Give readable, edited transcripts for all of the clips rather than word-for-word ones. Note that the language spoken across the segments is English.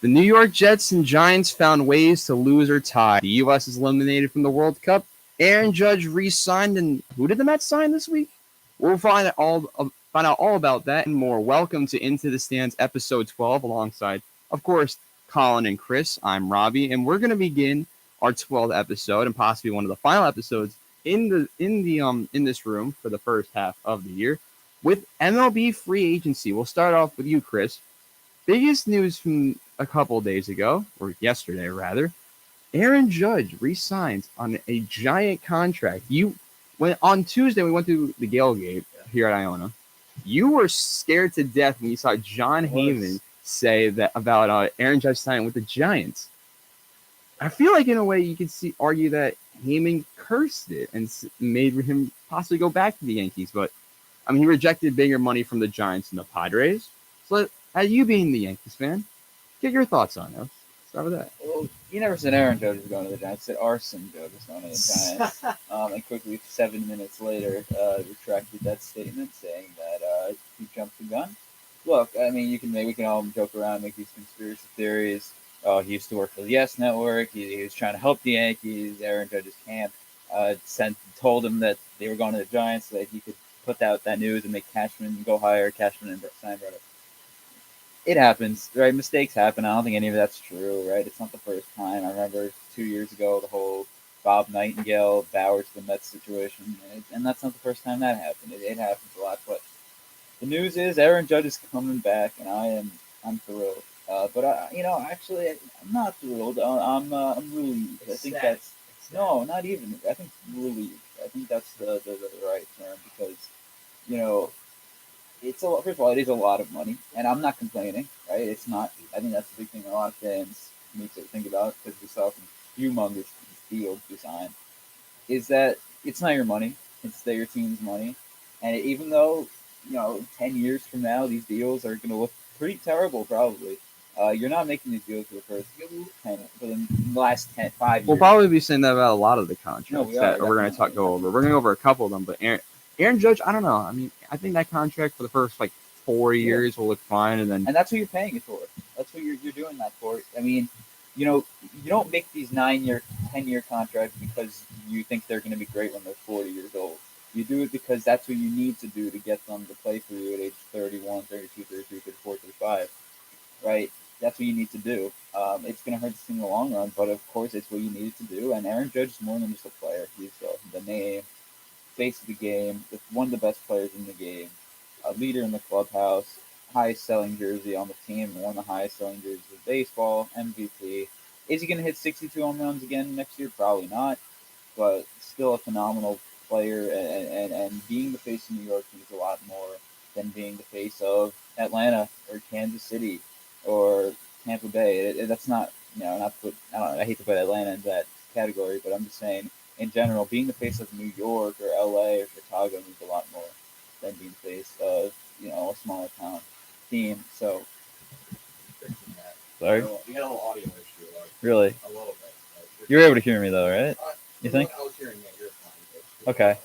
The New York Jets and Giants found ways to lose or tie. The U.S. is eliminated from the World Cup. Aaron Judge re-signed, and who did the Mets sign this week? We'll find out all about that and more. Welcome to Into the Stands, episode 12, alongside, of course, Colin and Chris. I'm Robbie, and we're going to begin our 12th episode and possibly one of the final episodes in this room for the first half of the year with MLB free agency. We'll start off with you, Chris. Biggest news from a couple days ago, or yesterday rather, Aaron Judge re-signs on a giant contract. On Tuesday we went to the Gale Gate here at Iona. You were scared to death when you saw John Heyman say that about Aaron Judge signing with the Giants. I feel like in a way you could argue that Heyman cursed it and made him possibly go back to the Yankees, but I mean he rejected bigger money from the Giants and the Padres. So, as you being the Yankees fan, get your thoughts on it. Let's start with that. Well, you never said Aaron Judge was going to the Giants. You said Arson Judge was going to the Giants. And quickly, 7 minutes later, retracted that statement, saying that he jumped the gun. Look, I mean, we can all joke around, make these conspiracy theories. He used to work for the Yes Network. He was trying to help the Yankees. Aaron Judge's camp told him that they were going to the Giants so that he could put out that news and make Cashman go higher, Cashman and Steinbrenner. It happens, right? Mistakes happen. I don't think any of that's true, right? It's not the first time. I remember 2 years ago, the whole Bob Nightingale, Bauer to the Mets situation, and that's not the first time that happened. It happens a lot, but the news is Aaron Judge is coming back, and I'm thrilled. Actually, I'm not thrilled. I'm relieved. I think that's no, not even. I think relieved. I think that's the right term because, you know. First of all, it is a lot of money, and I'm not complaining, right? It's not. I think that's the big thing a lot of fans need to think about because we saw some humongous deals we signed. Is that it's not your money; it's your team's money, and even though 10 years from now these deals are going to look pretty terrible, probably. You're not making these deals for the last 5 years. We'll probably be saying that about a lot of the contracts that we're going to go over. We're going to go over a couple of them, but Aaron Judge, I don't know. I mean, I think that contract for the first 4 years will look fine, and that's what you're paying it for. That's what you're doing that for. I mean, you don't make these 9-year, 10-year contracts because you think they're going to be great when they're 40 years old. You do it because that's what you need to do to get them to play for you at age 31, 32, 33, 34, 35, right? That's what you need to do. It's going to hurt the team in the long run, but of course it's what you needed to do. And Aaron Judge is more than just a player. He's the name, face of the game, one of the best players in the game, a leader in the clubhouse, highest selling jersey on the team, one of the highest selling jerseys in baseball, MVP. Is he going to hit 62 home runs again next year? Probably not, but still a phenomenal player. And being the face of New York means a lot more than being the face of Atlanta or Kansas City or Tampa Bay. That's not, not to put, I hate to put Atlanta in that category, but I'm just saying, in general, being the face of New York or LA or Chicago means a lot more than being the face of, a smaller town team. So, sorry? We had a little audio issue. Really? A little bit. You were able to hear me though, right? You think? I was hearing that. You're fine. Okay.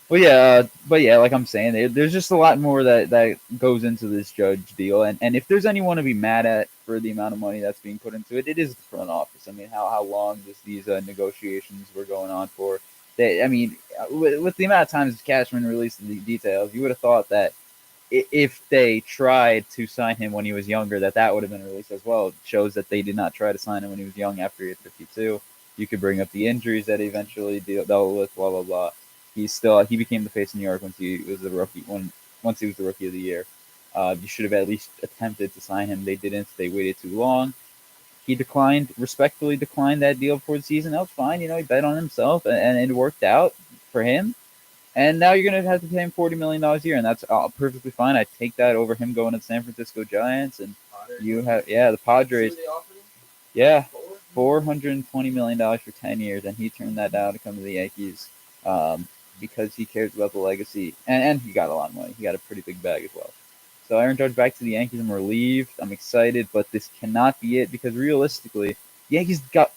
Well, yeah, but yeah, like I'm saying, there's just a lot more that goes into this Judge deal, and if there's anyone to be mad at for the amount of money that's being put into it, it is the front office. I mean, how long these negotiations were going on for? With the amount of times Cashman released the details, you would have thought that if they tried to sign him when he was younger, that would have been released as well. It shows that they did not try to sign him when he was young after he hit 52. You could bring up the injuries that he eventually dealt with, blah, blah, blah. He became the face of New York once he was the rookie of the year. You should have at least attempted to sign him. They didn't. They waited too long. He respectfully declined that deal before the season. That was fine. He bet on himself, and it worked out for him. And now you're going to have to pay him $40 million a year, and that's perfectly fine. I take that over him going to the San Francisco Giants, and you have the Padres. Yeah, $420 million for 10 years, and he turned that down to come to the Yankees because he cares about the legacy, and he got a lot of money. He got a pretty big bag as well. So Aaron Judge back to the Yankees. I'm relieved. I'm excited, but this cannot be it because realistically, the Yankees got,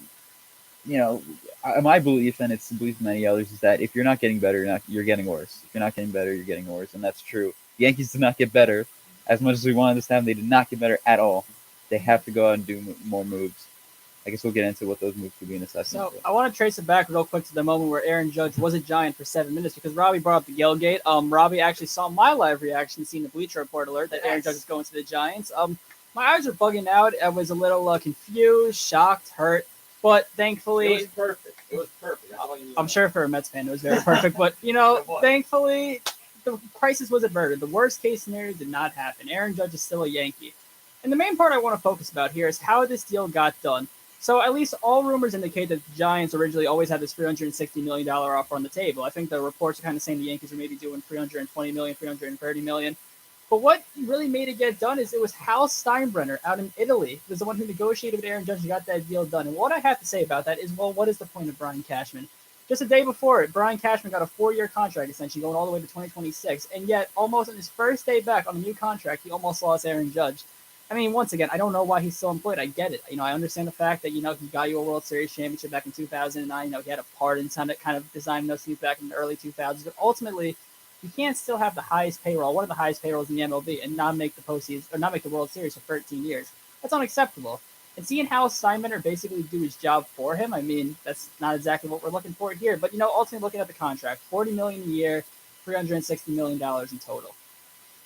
my belief, and it's the belief of many others, is that if you're not getting better, you're getting worse. If you're not getting better, you're getting worse, and that's true. The Yankees did not get better. As much as we wanted this to happen, they did not get better at all. they have to go out and do more moves. I guess we'll get into what those moves could be in a second. So I want to trace it back real quick to the moment where Aaron Judge was a Giant for 7 minutes because Robbie brought up the Yellgate. Robbie actually saw my live reaction, seeing the Bleacher Report alert that Aaron Judge is going to the Giants. My eyes were bugging out. I was a little confused, shocked, hurt, but thankfully It was perfect. It was perfect. I'm sure for a Mets fan it was very perfect. But thankfully the crisis was averted. The worst case scenario did not happen. Aaron Judge is still a Yankee. And the main part I want to focus about here is how this deal got done. So at least all rumors indicate that the Giants originally always had this $360 million offer on the table. I think the reports are kind of saying the Yankees are maybe doing $320 million, $330 million. But what really made it get done is it was Hal Steinbrenner out in Italy was the one who negotiated with Aaron Judge and got that deal done. And what I have to say about that is, well, what is the point of Brian Cashman? Just a day before it, Brian Cashman got a 4-year contract extension going all the way to 2026. And yet, almost on his first day back on the new contract, he almost lost Aaron Judge. I mean, once again, I don't know why he's still employed. I get it. I understand the fact that, he got you a World Series championship back in 2009. He had a part in kind of designing those teams back in the early 2000s. But ultimately, you can't still have the highest payroll, one of the highest payrolls in the MLB, and not make the postseason or not make the World Series for 13 years. That's unacceptable. And seeing Hal Steinbrenner basically do his job for him, I mean, that's not exactly what we're looking for here. But, ultimately looking at the contract, $40 million a year, $360 million in total.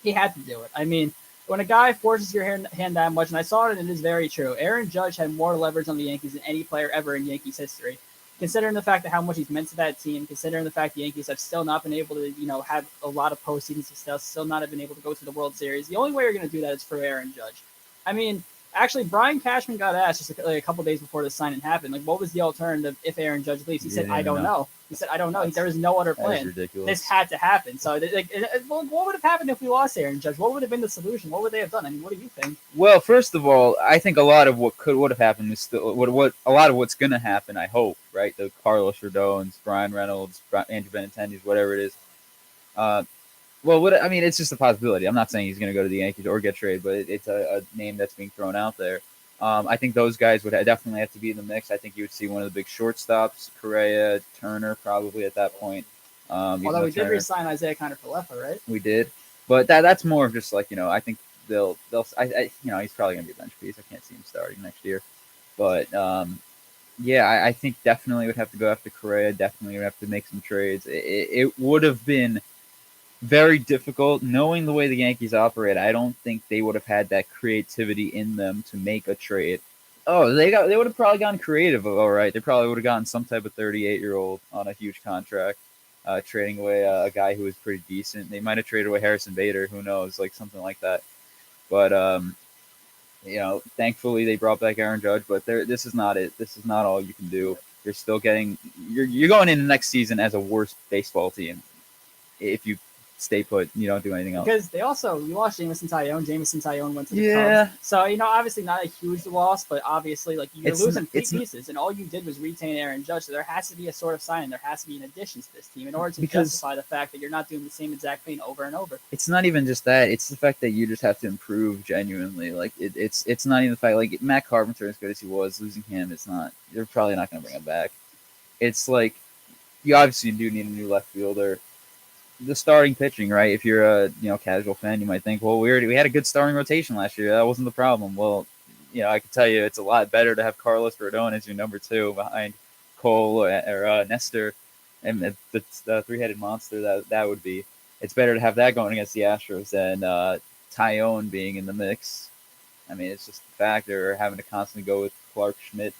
He had to do it. I mean, when a guy forces your hand that much, and I saw it, and it is very true, Aaron Judge had more leverage on the Yankees than any player ever in Yankees history. Considering the fact that how much he's meant to that team, considering the fact the Yankees have still not been able to, have a lot of postseason success, still not have been able to go to the World Series, the only way you're going to do that is for Aaron Judge. I mean, actually, Brian Cashman got asked just a couple days before the signing happened, what was the alternative if Aaron Judge leaves? He said, I don't know. He said, I don't know. There was no other plan. Ridiculous. This had to happen. So, what would have happened if we lost Aaron Judge? What would have been the solution? What would they have done? I mean, what do you think? Well, first of all, I think a lot of what would have happened is still what a lot of what's going to happen. I hope, right? The Carlos Rodons, Brian Reynolds, Andrew Benintendi's, whatever it is. It's just a possibility. I'm not saying he's going to go to the Yankees or get traded, but it's a name that's being thrown out there. I think those guys would definitely have to be in the mix. I think you would see one of the big shortstops, Correa, Turner, probably at that point. Although we did re-sign Isaiah Kiner-Falefa, right? We did, but that's more of just I think they'll he's probably gonna be a bench piece. I can't see him starting next year, but I think definitely would have to go after Correa. Definitely would have to make some trades. It would have been very difficult. Knowing the way the Yankees operate, I don't think they would have had that creativity in them to make a trade. Oh, they would have probably gone creative. All right, they probably would have gotten some type of 38-year-old on a huge contract, trading away a guy who was pretty decent. They might have traded away Harrison Bader. Who knows? Something like that. But thankfully they brought back Aaron Judge. But this is not it. This is not all you can do. You're still getting. You're going into next season as a worse baseball team if you stay put. You don't do anything else. Because you lost Jameson Taillon. Jameson Taillon went to the Cubs. So, obviously not a huge loss, but obviously, you're losing pieces, and all you did was retain Aaron Judge. So there has to be a sort of sign, there has to be an addition to this team in order to justify the fact that you're not doing the same exact thing over and over. It's not even just that. It's the fact that you just have to improve genuinely. It's not even the fact, Matt Carpenter, as good as he was, losing him, you're probably not going to bring him back. It's you obviously do need a new left fielder. The starting pitching, right? If you're a casual fan, you might think, well, we had a good starting rotation last year. That wasn't the problem. Well, I can tell you, it's a lot better to have Carlos Rodon as your number 2 behind Cole or Nestor, and the three-headed monster that would be. It's better to have that going against the Astros than Taillon being in the mix. I mean, it's just the fact they're having to constantly go with Clark Schmidt.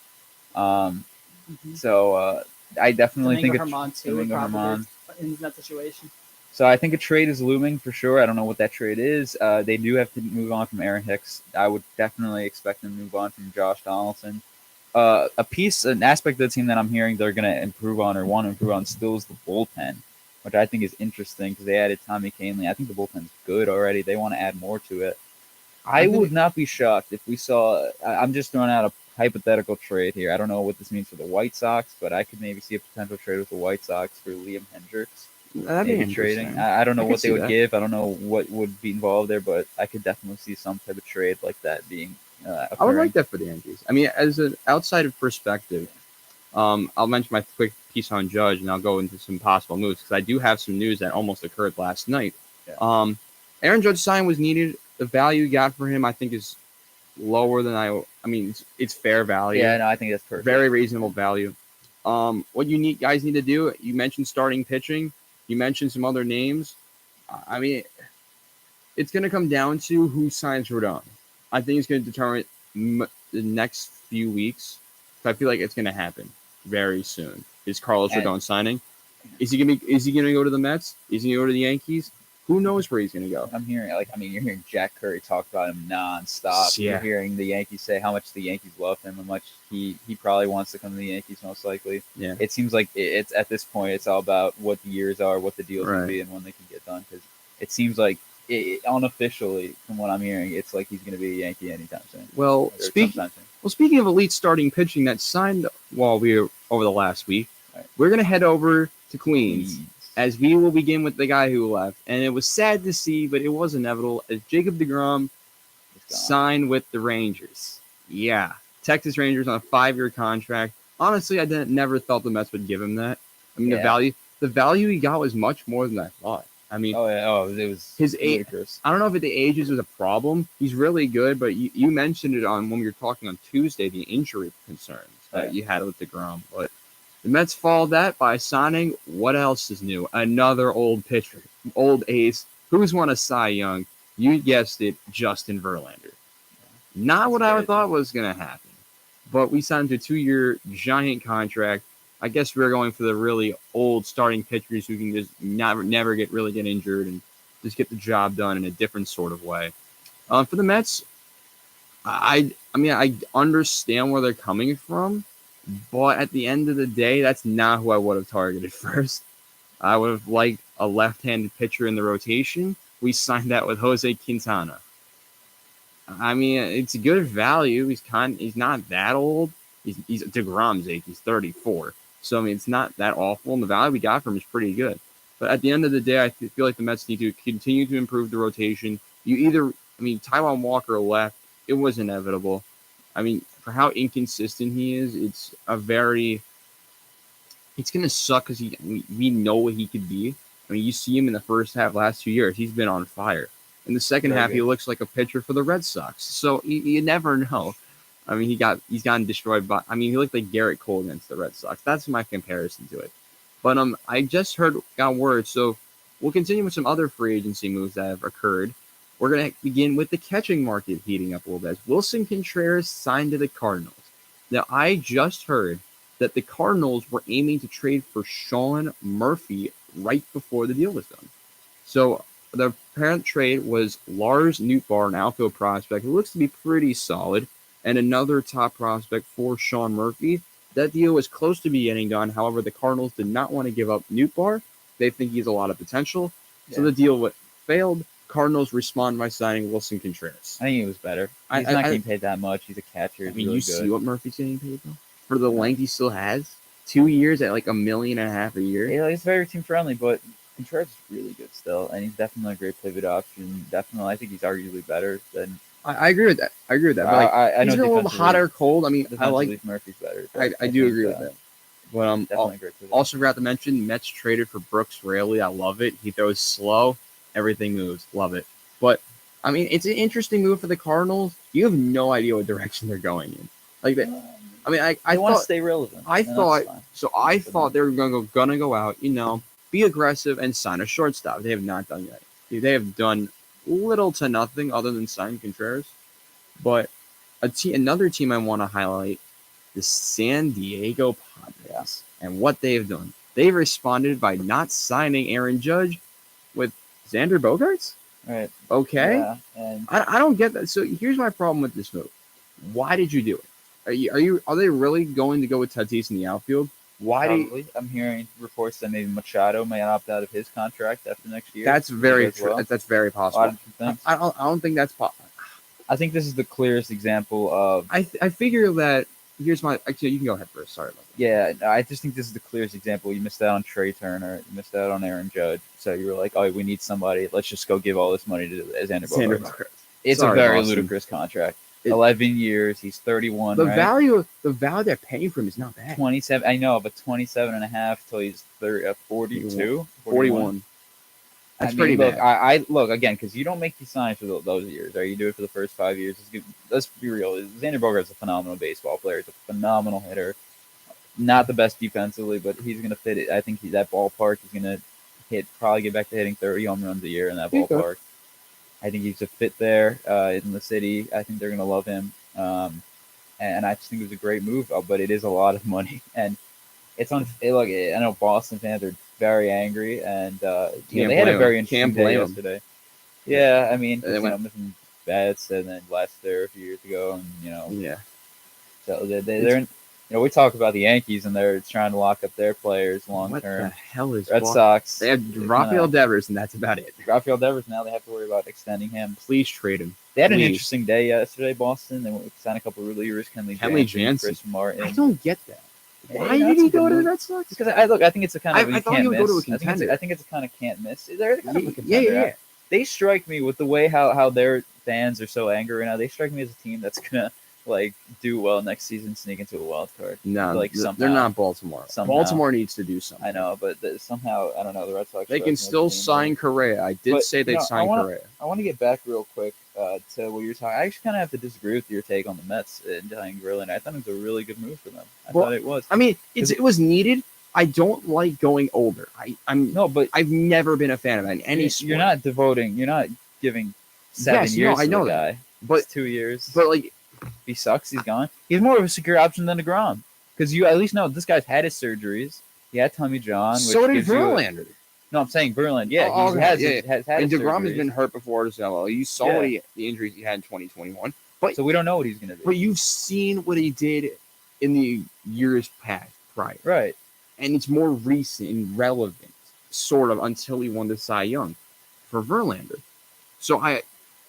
So I definitely think Herman in that situation. So I think a trade is looming for sure. I don't know what that trade is. They do have to move on from Aaron Hicks. I would definitely expect them to move on from Josh Donaldson. An aspect of the team that I'm hearing they're going to improve on or want to improve on still is the bullpen, which I think is interesting because they added Tommy Kahnle. I think the bullpen's good already. They want to add more to it. I would not be shocked if we saw. I'm just throwing out a hypothetical trade here. I don't know what this means for the White Sox, but I could maybe see a potential trade with the White Sox for Liam Hendricks. That'd be trading. I don't know what they would give. I don't know what would be involved there, but I could definitely see some type of trade like that being. I would like that for the Yankees. I mean, as an outside perspective, I'll mention my quick piece on Judge, and I'll go into some possible moves because I do have some news that almost occurred last night. Yeah. Aaron Judge's sign was needed. The value you got for him, I think, is lower than I mean, it's fair value. Yeah, no, I think that's perfect. Very reasonable value. What guys need to do? You mentioned starting pitching. You mentioned some other names. I mean, it's going to come down to who signs Rodon. I think it's going to determine the next few weeks. So I feel like it's going to happen very soon. Is Carlos Rodon signing? Is he going to go to the Mets? Is he going to go to the Yankees? Who knows where he's going to go? I'm hearing you're hearing Jack Curry talk about him nonstop. Yeah. You're hearing the Yankees say how much the Yankees love him, how much he probably wants to come to the Yankees most likely. Yeah. It seems like it's at this point it's all about what the years are, what the deals will be, and when they can get done. Because it seems like unofficially, from what I'm hearing, it's like he's going to be a Yankee anytime soon. Well, speaking of elite starting pitching that signed while we were over the last week, right, we're going to head over to Queens. As we will begin with the guy who left. And it was sad to see, but it was inevitable, as Jacob deGrom signed with the Rangers. Yeah. Texas Rangers on a 5-year contract. Honestly, I never thought the Mets would give him that. I mean, the value he got was much more than I thought. I mean, it was his age. ludicrous. I don't know if the ages was a problem. He's really good, but you mentioned it when we were talking on Tuesday, the injury concerns that you had with deGrom. But the Mets followed that by signing, what else is new? Another old pitcher, old ace. Who's won a Cy Young? You guessed it, Justin Verlander. Not what I thought was going to happen. But we signed a 2-year giant contract. I guess we're going for the really old starting pitchers who can just never get injured and just get the job done in a different sort of way. For the Mets, I understand where they're coming from. But at the end of the day, that's not who I would have targeted first. I would have liked a left-handed pitcher in the rotation. We signed that with Jose Quintana. I mean, it's a good value. He's not that old. He's deGrom's age. He's 34. So, I mean, it's not that awful. And the value we got from him is pretty good. But at the end of the day, I feel like the Mets need to continue to improve the rotation. Taijuan Walker left. It was inevitable. I mean, for how inconsistent he is, it's going to suck because we know what he could be. I mean, you see him in the first half last 2 years. He's been on fire. In the second half, he looks like a pitcher for the Red Sox. So you never know. I mean, he's gotten destroyed by. I mean, he looked like Garrett Cole against the Red Sox. That's my comparison to it. But I just got word. So we'll continue with some other free agency moves that have occurred. We're going to begin with the catching market heating up a little bit. Wilson Contreras signed to the Cardinals. Now, I just heard that the Cardinals were aiming to trade for Sean Murphy right before the deal was done. So the apparent trade was Lars Nootbaar, an outfield prospect who looks to be pretty solid, and another top prospect for Sean Murphy. That deal was close to be getting done. However, the Cardinals did not want to give up Nootbaar. They think he has a lot of potential. Yeah. So the deal failed. Cardinals respond by signing Wilson Contreras. I think he was better. He's not getting paid that much. He's a catcher. I mean, really see what Murphy's getting paid though for the length he still has. 2 years at like $1.5 million a year. Yeah, he's very team friendly, but Contreras is really good still, and he's definitely a great pivot option. Definitely, I think he's arguably better than. I agree with that. But I know he's a little hot or cold. I mean, I like Murphy's better. I do agree with that. But definitely great pivot. Also forgot to mention, Mets traded for Brooks Raley. I love it. He throws slow. Everything moves. Love it. But, I mean, it's an interesting move for the Cardinals. You have no idea what direction they're going in. Like that. I mean, I want to stay relevant. I thought they were gonna go out, be aggressive and sign a shortstop. They have not done that. They have done little to nothing other than sign Contreras. But another team I want to highlight, the San Diego Padres, and what they've done. They've responded by not signing Aaron Judge with Xander Bogaerts. Right. Okay. Yeah, and I don't get that. So here's my problem with this move. Why did you do it? Are they really going to go with Tatis in the outfield? Probably. I'm hearing reports that maybe Machado may opt out of his contract after next year. That's very true. That's very possible. I don't think that's possible. I think this is the clearest example of. I figure that. Here's my. Actually, you can go ahead first. Sorry about that. Yeah, I just think this is the clearest example. You missed out on Trey Turner. You missed out on Aaron Judge. So you were like, oh, we need somebody. Let's just go give all this money to Xander Bogaerts. It's a very ludicrous contract. 11 years. He's 31. The value they're paying for him is not bad. 27. I know, but 27 and a half till he's 42, 41. That's I mean, pretty look, bad. I look again because you don't make these signs for those years. Right? You do it for the first 5 years. Let's be real. Xander Bogaerts is a phenomenal baseball player. He's a phenomenal hitter. Not the best defensively, but he's going to fit it. I think that ballpark. He's going to probably get back to hitting 30 home runs a year in that He could. ballpark. I think he's a fit there in the city. I think they're going to love him. And I just think it was a great move, but it is a lot of money. And it's on. Look, I know Boston fans are very angry, and they had a very interesting day yesterday. Yeah, I mean, missing bets, and then Lester a few years ago, and Yeah. so they're in, we talk about the Yankees, and they're trying to lock up their players long What the term. hell is Red Sox? They have Rafael Devers, and that's about it. Rafael Devers. Now they have to worry about extending him. Please trade him. They had an Please. interesting day yesterday, Boston. They signed a couple of relievers, Kenley Jansen, Chris Martin. I don't get that. Why Yeah, did he that's a go good to the move. Red Sox? Because I think it's a kind of I thought he would go to a contender. I think it's a kind of can't miss. They're kind of a contender. Yeah. They strike me with the way how their fans are so angry right now. They strike me as a team that's gonna do well next season, sneak into a wild card. No, somehow. they're not Baltimore. Somehow. Baltimore needs to do something. I know, but somehow I don't know. The Red Sox. They can still sign Correa. I did say they'd sign Correa. I want to get back real quick to what you're talking. I actually kind of have to disagree with your take on the Mets and tying Verlander. I thought it was a really good move for them. I thought it was. I mean, it was needed. I don't like going older. I've never been a fan of that in any sport. You're not giving 7 years to the guy. But it's 2 years. But if he sucks, he's gone. He's more of a secure option than DeGrom. Because you at least know this guy's had his surgeries. He had Tommy John. So did Verlander. No, I'm saying Verlander. Yeah, has had. And DeGrom surgeries. has been hurt before as well. You saw the injuries he had in 2021. But so we don't know what he's going to do. But you've seen what he did in the years past, prior. Right. And it's more recent and relevant, sort of, until he won the Cy Young for Verlander. So I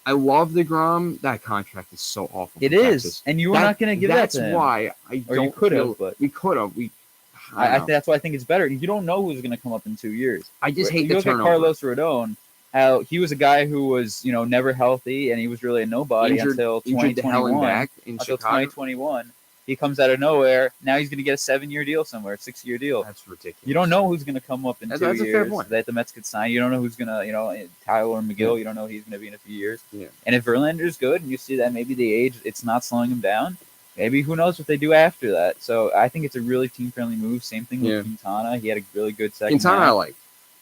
love DeGrom. That contract is so awful. It is, and you were not going to give that to him. That's why I don't. Or you could have, but we could have. That's why I think it's better. You don't know who's going to come up in 2 years. I just hate the turnover. Look at Carlos Rodon. How he was a guy who was never healthy, and he was really a nobody until 2021. Until 2021. He comes out of nowhere. Now he's going to get a 7-year deal somewhere, a 6-year deal. That's ridiculous. You don't know who's going to come up in 2 years. That's a fair point. That the Mets could sign. You don't know who's going to, Tyler McGill. You don't know who he's going to be in a few years. Yeah. And if Verlander's good, and you see that maybe the age, it's not slowing him down. Maybe who knows what they do after that. So I think it's a really team-friendly move. Same thing with Quintana. He had a really good second. Quintana, I like.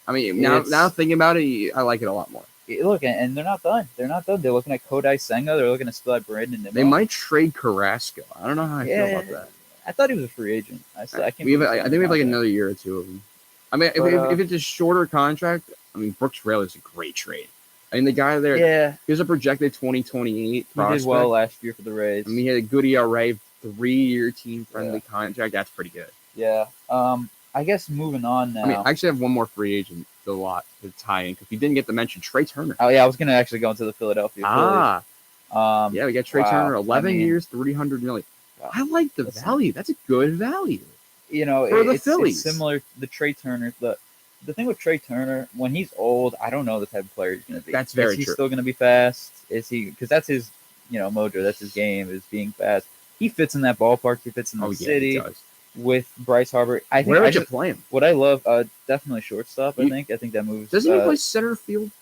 I mean, now thinking about it, I like it a lot more. Look, and they're not done. They're not done. They're looking at Kodai Senga. They're looking to still have Brandon Nimmo. They might trade Carrasco. I don't know how I feel about that. I thought he was a free agent. I think we have like another year or two of him. I mean, if it's a shorter contract, I mean, Brooks Raley is a great trade. I mean, the guy there, he was a projected 2028 prospect. He did well last year for the Rays. I mean, he had a good ERA, 3-year team-friendly contract. That's pretty good. Yeah. I guess moving on now. I mean, I actually have one more free agent to tie in because we didn't get to mention Trey Turner. Oh, yeah, I was going to actually go into the Philadelphia Phillies. Yeah, we got Trey Turner, 11 years, $300 million. I like the value. That's a good value. For the Phillies. It's similar to the Trey Turner. The thing with Trey Turner, when he's old, I don't know the type of player he's going to be. That's very true. Is he still going to be fast? Is he? Because that's his, mojo. That's his game, is being fast. He fits in that ballpark. He fits in the city with Bryce Harper. I think. Where would you play him? What I love, definitely shortstop. I think that moves. Doesn't he play center field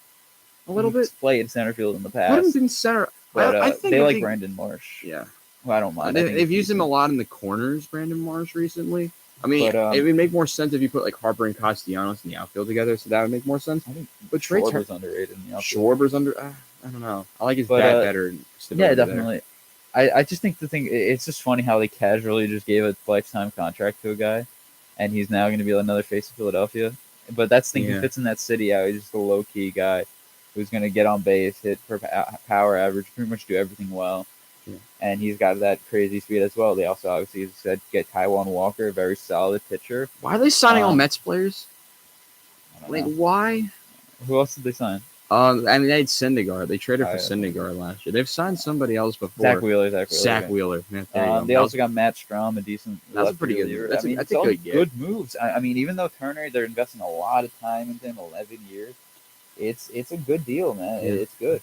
a little bit? He's played center field in the past. Put him in center. But I think they like Brandon Marsh. Yeah. Well, I don't mind. They've used him a lot in the corners, Brandon Marsh, recently. I mean, it would make more sense if you put like Harper and Castellanos in the outfield together, so that would make more sense. I think but Schwarber's underrated in the outfield. Schwarber's I don't know. I like his bat better. Yeah, definitely. I just think it's just funny how they casually just gave a lifetime contract to a guy, and he's now going to be another face of Philadelphia. But that's the thing, he fits in that city out. He's just a low-key guy who's going to get on base, hit per power average, pretty much do everything well. And he's got that crazy speed as well. They also obviously said get Taijuan Walker, a very solid pitcher. Why are they signing all Mets players? Like, why? Who else did they sign? I mean, they had Syndergaard. They traded for Syndergaard last year. They've signed somebody else before. Zach Wheeler. Yeah, they also got Matt Strom, a decent. That's a pretty good. That's a good moves. I mean, even though Turner, they're investing a lot of time into him, 11 years. It's a good deal, man. Yeah. It's good.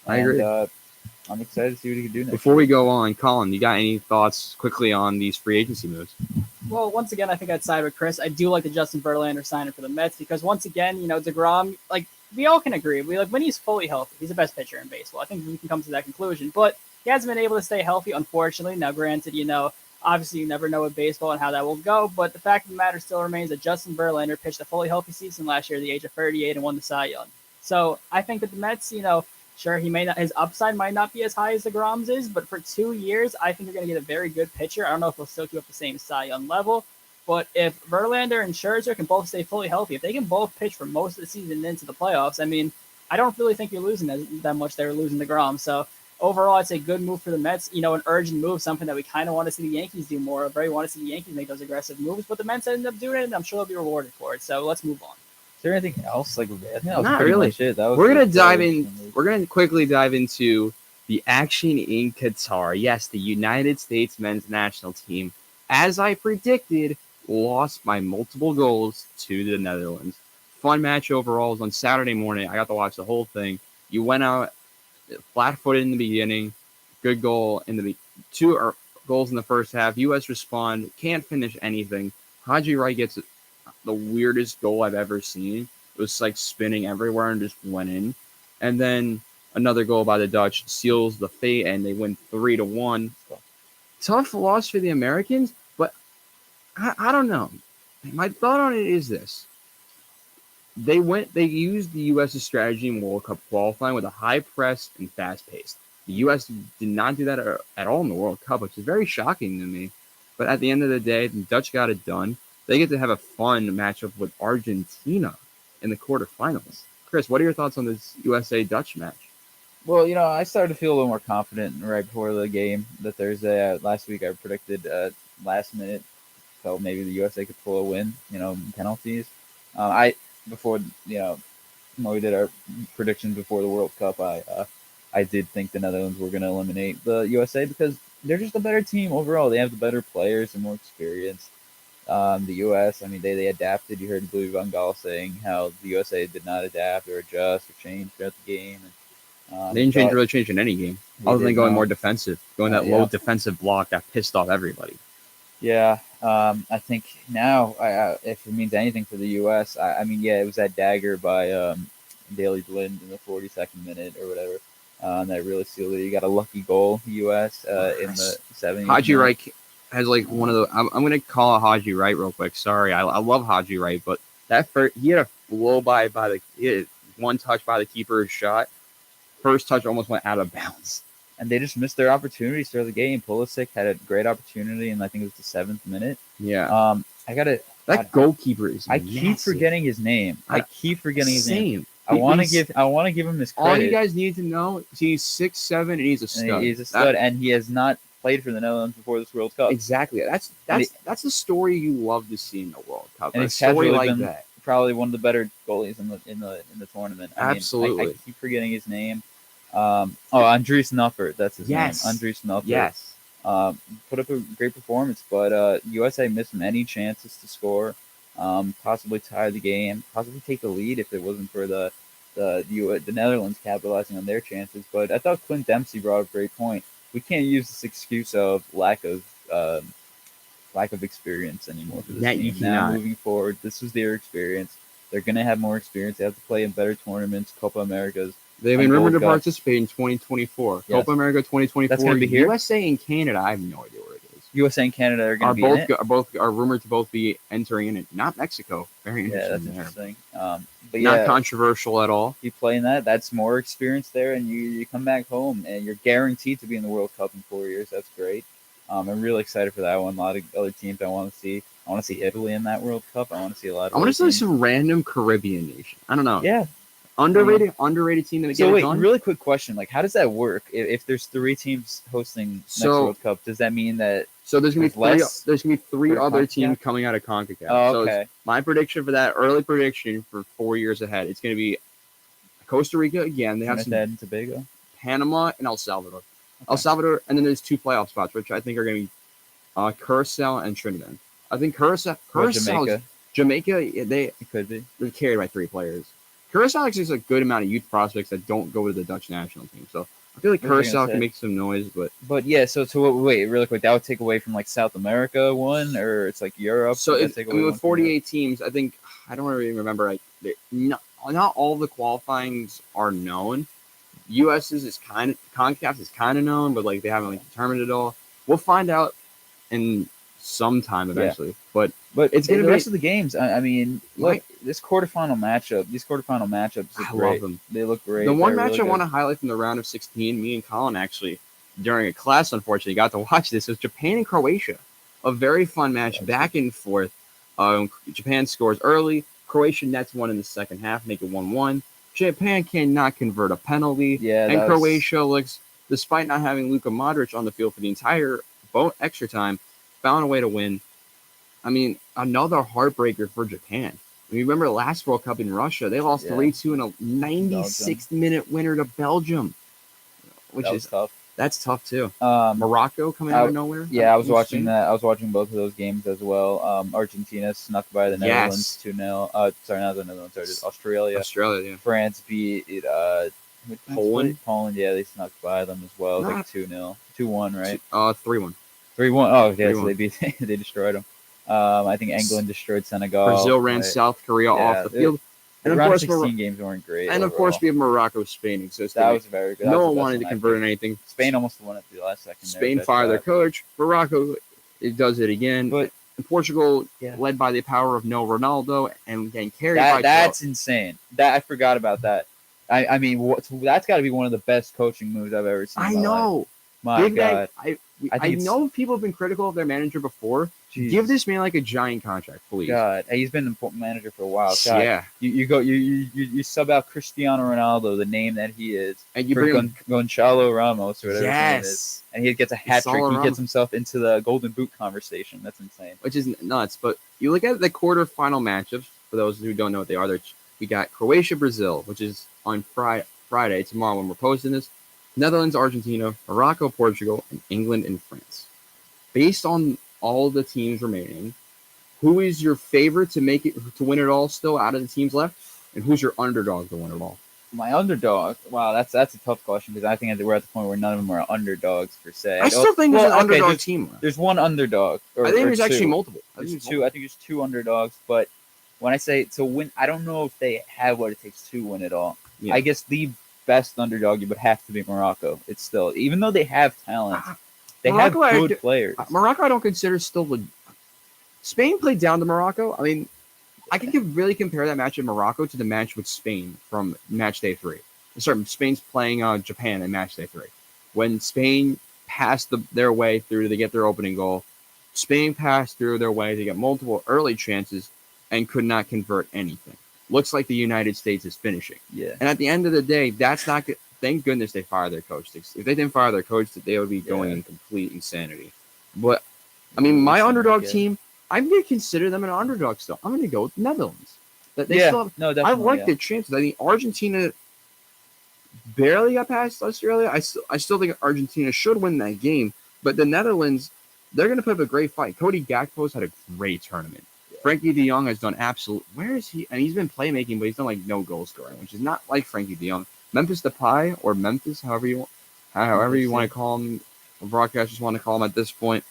I agree. I'm excited to see what he can do next. Before we go on, Colin, you got any thoughts quickly on these free agency moves? Well, once again, I think I'd side with Chris. I do like the Justin Verlander signing for the Mets because once again, DeGrom, like we all can agree. When he's fully healthy, he's the best pitcher in baseball. I think we can come to that conclusion. But he hasn't been able to stay healthy, unfortunately. Now, granted, obviously you never know with baseball and how that will go. But the fact of the matter still remains that Justin Verlander pitched a fully healthy season last year at the age of 38 and won the Cy Young. So I think that the Mets, sure, his upside might not be as high as DeGrom's is, but for 2 years, I think you're going to get a very good pitcher. I don't know if he'll still keep up the same Cy Young level, but if Verlander and Scherzer can both stay fully healthy, if they can both pitch for most of the season and into the playoffs, I mean, I don't really think you're losing that much. They're losing DeGrom. So overall, it's a good move for the Mets. An urgent move, something that we kind of want to see the Yankees do more of. We want to see the Yankees make those aggressive moves, but the Mets ended up doing it, and I'm sure they'll be rewarded for it. So let's move on. Is there anything else? I think that was Not pretty really. much it. That was We're gonna the dive third in. move. We're gonna quickly dive into the action in Qatar. Yes, the United States men's national team, as I predicted, lost by multiple goals to the Netherlands. Fun match overall. It was on Saturday morning. I got to watch the whole thing. You went out flat-footed in the beginning. Good goal in the two goals in the first half. U.S. respond. Can't finish anything. Haji Wright gets the weirdest goal I've ever seen. It was like spinning everywhere and just went in. And then another goal by the Dutch seals the fate, and they win 3-1. Tough loss for the Americans, but I don't know. My thought on it is this. They used the U.S.'s strategy in World Cup qualifying with a high press and fast pace. The U.S. did not do that at all in the World Cup, which is very shocking to me. But at the end of the day, the Dutch got it done. They get to have a fun matchup with Argentina in the quarterfinals. Chris, what are your thoughts on this USA-Dutch match? Well, I started to feel a little more confident right before the game, the Thursday. Last week I predicted last minute, felt maybe the USA could pull a win, penalties. Before, when we did our predictions before the World Cup, I did think the Netherlands were going to eliminate the USA because they're just a better team overall. They have the better players and more experience. The U.S., I mean, they adapted. You heard Louis van Gaal saying how the USA did not adapt or adjust or change throughout the game. And, They didn't really change in any game, other than going more defensive. Going that low defensive block that pissed off everybody. Yeah, I think now, if it means anything for the U.S., I mean, it was that dagger by Daley Blind in the 42nd minute or whatever that really sealed it. You got a lucky goal, U.S. In the 70th. Haji Wright has one of the. I'm going to call it Haji Wright real quick. Sorry, I love Haji Wright, but he had a blow by he had one touch by the keeper's shot. First touch almost went out of bounds. And they just missed their opportunities throughout the game. Pulisic had a great opportunity, and I think it was the 7th minute. Yeah. That goalkeeper is. I keep forgetting his name. I keep forgetting his name. I want to give him his credit. All you guys need to know is he's 6'7" and he's a stud. He's a stud, and he has not played for the Netherlands before this World Cup. Exactly. That's the story you love to see in the World Cup. And a story like been that. Probably one of the better goalies in the tournament. Absolutely. I keep forgetting his name. Andries Nuffert. That's his name. Andries Nuffert. Yes. Put up a great performance, but USA missed many chances to score. Possibly tie the game. Possibly take the lead if it wasn't for the Netherlands capitalizing on their chances. But I thought Clint Dempsey brought up a great point. We can't use this excuse of lack of experience anymore for this team. Now moving forward, this was their experience. They're going to have more experience. They have to play in better tournaments, Copa Americas. They've been rumored to participate in 2024. Yes. Copa America 2024. That's going to be here? USA and Canada, I have no idea where it is. USA and Canada are going to be in it? Are rumored to both be entering in it. Not Mexico. Very interesting. Yeah, that's interesting. But not controversial at all. You play in that. That's more experience there, and you come back home, and you're guaranteed to be in the World Cup in 4 years. That's great. I'm really excited for that one. A lot of other teams I want to see. I want to see Italy in that World Cup. I want to see a lot of. I want to see some random Caribbean nation. I don't know. Yeah. Underrated team that get it done. Really quick question: how does that work? If there's 3 teams hosting next World Cup, does that mean that? So there's gonna be 3 other teams coming out of CONCACAF. Oh, okay. So my prediction for that early prediction for 4 years ahead, it's gonna be Costa Rica again. They have Trinidad and Tobago, Panama, and El Salvador. Okay. El Salvador, and then there's 2 playoff spots, which I think are gonna be Curacao and Trinidad. I think Curacao, Jamaica, it could be. They're carried by 3 players. Curacao actually has a good amount of youth prospects that don't go to the Dutch national team. So I feel like Curacao can make some noise, but yeah. So wait, really quick, that would take away from South America one, or it's Europe. So with 48 teams, I think I don't really remember. not all the qualifyings are known. US's is kind of CONCACAF is kind of known, but like they haven't like determined it all. We'll find out in some time eventually. But But it's gonna the be. rest of the games. I mean, look, these quarterfinal matchups look I great. love them. They look great. The one They're match really I good. want to highlight from the round of 16, me and Colin actually, during a class, unfortunately, got to watch this, was Japan and Croatia. A very fun match, back and forth. Japan scores early. Croatia nets one in the second half, make it 1-1. Japan cannot convert a penalty. Yeah, and that was- Croatia looks, despite not having Luka Modric on the field for the entire extra time, found a way to win. I mean, another heartbreaker for Japan. I mean, remember last World Cup in Russia, they lost 3-2 in a 96-minute winner to Belgium, which that is was tough. That's tough too. Um, Morocco coming out of nowhere. Yeah, I was watching Spain. that. I was watching both of those games as well. Argentina snuck by the Netherlands 2-0. Sorry, not the Netherlands. Sorry, just Australia. Australia, yeah. France beat Poland. Poland, yeah, they snuck by them as well. It was like 2-0, 2-1, right? 3-1. 3-1. Oh, yeah, 3-1. so they beat. They destroyed them. I think England destroyed Senegal. Brazil ran right? South Korea off the field. And of round course, 16 games weren't great. And of course, we have Morocco, Spain. So that was very good. No one wanted to convert anything. Spain almost won it the last second. Spain fired their coach. Morocco, it does it again. But Portugal, led by the power of no Ronaldo and getting carried by. That's insane. That I forgot about that. I mean, that's got to be one of the best coaching moves I've ever seen. I know. My God. I know people have been critical of their manager before. Jesus. Give this man like a giant contract, please. God, he's been an important manager for a while. God. Yeah. You sub out Cristiano Ronaldo, the name that he is, and you for bring Gonçalo Ramos or whatever his name is, yes, and he gets a hat trick. He Ramos. gets himself into the Golden Boot conversation. That's insane. Which is nuts. But you look at the quarterfinal matchups. For those who don't know what they are, we got Croatia, Brazil, which is on Friday tomorrow when we're posting this. Netherlands, Argentina, Morocco, Portugal, and England and France. Based on all the teams remaining, who is your favorite to win it all still out of the teams left, and who's your underdog to win it all? My underdog. Wow, that's a tough question because I think we're at the point where none of them are underdogs per se. I still think there's an underdog team left. There's one underdog. I think there's actually multiple. I think there's two underdogs, but when I say to win, I don't know if they have what it takes to win it all. Yeah. I guess the best underdog would have to be Morocco. It's still, even though they have talent, they Morocco, have good players. Morocco, I don't consider still. Spain played down to Morocco. I mean, I can really compare that match in Morocco to the match with Spain from match day 3. Sorry, Spain's playing Japan in match day 3. When Spain passed their way through to get their opening goal, Spain passed through their way to get multiple early chances and could not convert anything. Looks like the United States is finishing. Yeah. And at the end of the day, that's not good. Thank goodness they fired their coach. If they didn't fire their coach, they would be going in complete insanity. But, I mean, my underdog team, I'm going to consider them an underdog still. I'm going to go with the Netherlands. Definitely. I like their chances. I think Argentina barely got past Australia. I still think Argentina should win that game. But the Netherlands, they're going to put up a great fight. Cody Gakpo's had a great tournament. Frankie de Jong has done where is he? And he's been playmaking, but he's done like no goal scoring, which is not like Frankie de Jong. Memphis Depay or Memphis, however you want to call him, broadcasters want to call him at this point.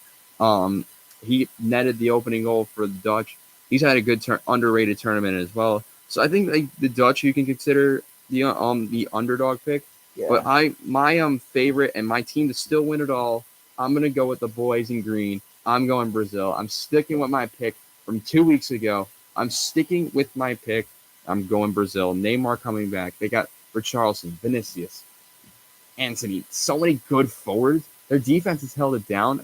He netted the opening goal for the Dutch. He's had a good underrated tournament as well. So I think like the Dutch you can consider the underdog pick. Yeah. But my favorite and my team to still win it all, I'm gonna go with the boys in green. I'm going Brazil. I'm sticking with my pick from 2 weeks ago. I'm sticking with my pick. I'm going Brazil. Neymar coming back. They got Richarlison, Vinicius, Antony. So many good forwards. Their defense has held it down.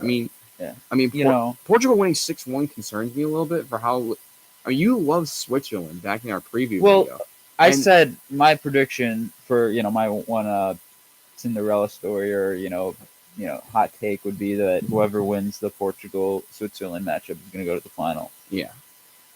Portugal winning 6-1 concerns me a little bit for how. You love Switzerland back in our preview video. I said my prediction for my one Cinderella story or hot take would be that whoever wins the Portugal-Switzerland matchup is going to go to the final. Yeah.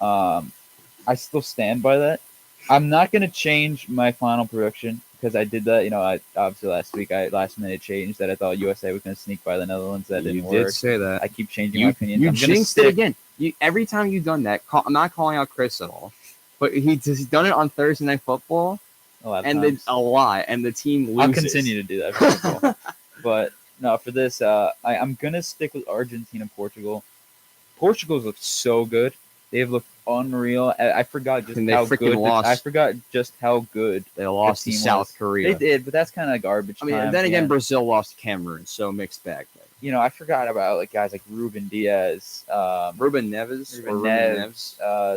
I still stand by that. I'm not going to change my final prediction because I did that. I obviously last week I last minute changed that I thought USA was going to sneak by the Netherlands. That didn't work. You did say that. I keep changing my opinion. You jinxed it again. Every time you've done that, I'm not calling out Chris at all, but he's done it on Thursday Night Football, and then a lot, and the team loses. I'll continue to do that for football. But no, for this, I'm gonna stick with Argentina, Portugal. Portugal's looked so good. They've looked unreal. I forgot just And they how freaking good. lost. I forgot just how good They lost to team South was. Korea. They did, but that's kind of garbage. I mean, time and then at the again, end. Brazil lost to Cameroon, so mixed bag. You know, I forgot about like guys like Ruben Diaz, Ruben Neves,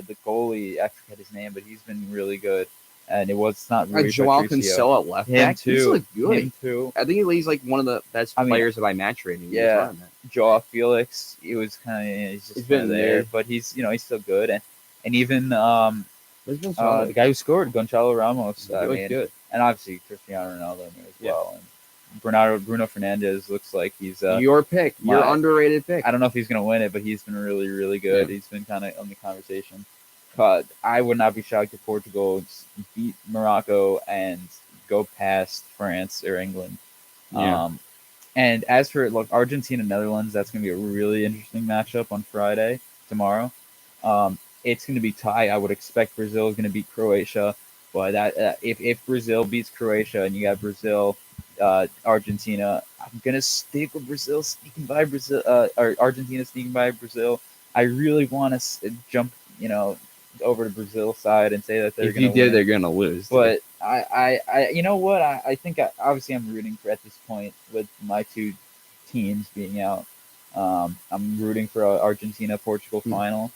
the goalie. I forget his name, but he's been really good. And it's not Rui Joao Patricio. Cancelo at left Him back. He's too. looked good. Him too. I think he's like one of the best players by match rating. Yeah. In the tournament. Joao Felix, he was kind of he's just been there, there. but he's he's still good. And even There's been the guy who scored, Gonzalo Ramos, He looked good. and obviously Cristiano Ronaldo in there as well. And Bruno Fernandes looks like he's your pick, your underrated pick. I don't know if he's going to win it, but he's been really, really good. Yeah. He's been kind of on the conversation. But I would not be shocked if Portugal beat Morocco and go past France or England. Yeah. And as for Argentina Netherlands, that's going to be a really interesting matchup on Friday tomorrow. It's going to be tight. I would expect Brazil is going to beat Croatia, but if Brazil beats Croatia and you got Brazil, Argentina, I'm going to stick with Brazil sneaking by Brazil, or Argentina sneaking by Brazil. I really want to jump, over to Brazil's side and say that they're going to win. They're going to lose. But I you know what? I think obviously I'm rooting for at this point with my two teams being out. I'm rooting for Argentina Portugal final.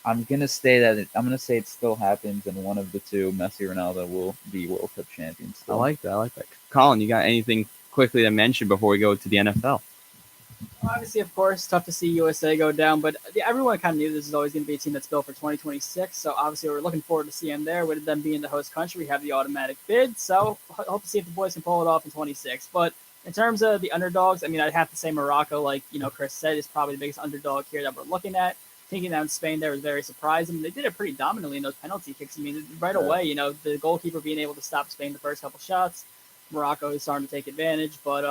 I'm gonna say it still happens, and one of the two, Messi or Ronaldo, will be World Cup champions. Still. I like that. Colin, you got anything quickly to mention before we go to the NFL? Obviously, of course, tough to see USA go down, but everyone kind of knew this is always going to be a team that's built for 2026. So obviously, we're looking forward to seeing them there. With them being the host country, we have the automatic bid. So hope to see if the boys can pull it off in 26. But in terms of the underdogs, I mean, I'd have to say Morocco, like Chris said, is probably the biggest underdog here that we're looking at. Taking down Spain there was very surprising. They did it pretty dominantly in those penalty kicks. I mean, right away, the goalkeeper being able to stop Spain the first couple shots. Morocco is starting to take advantage, but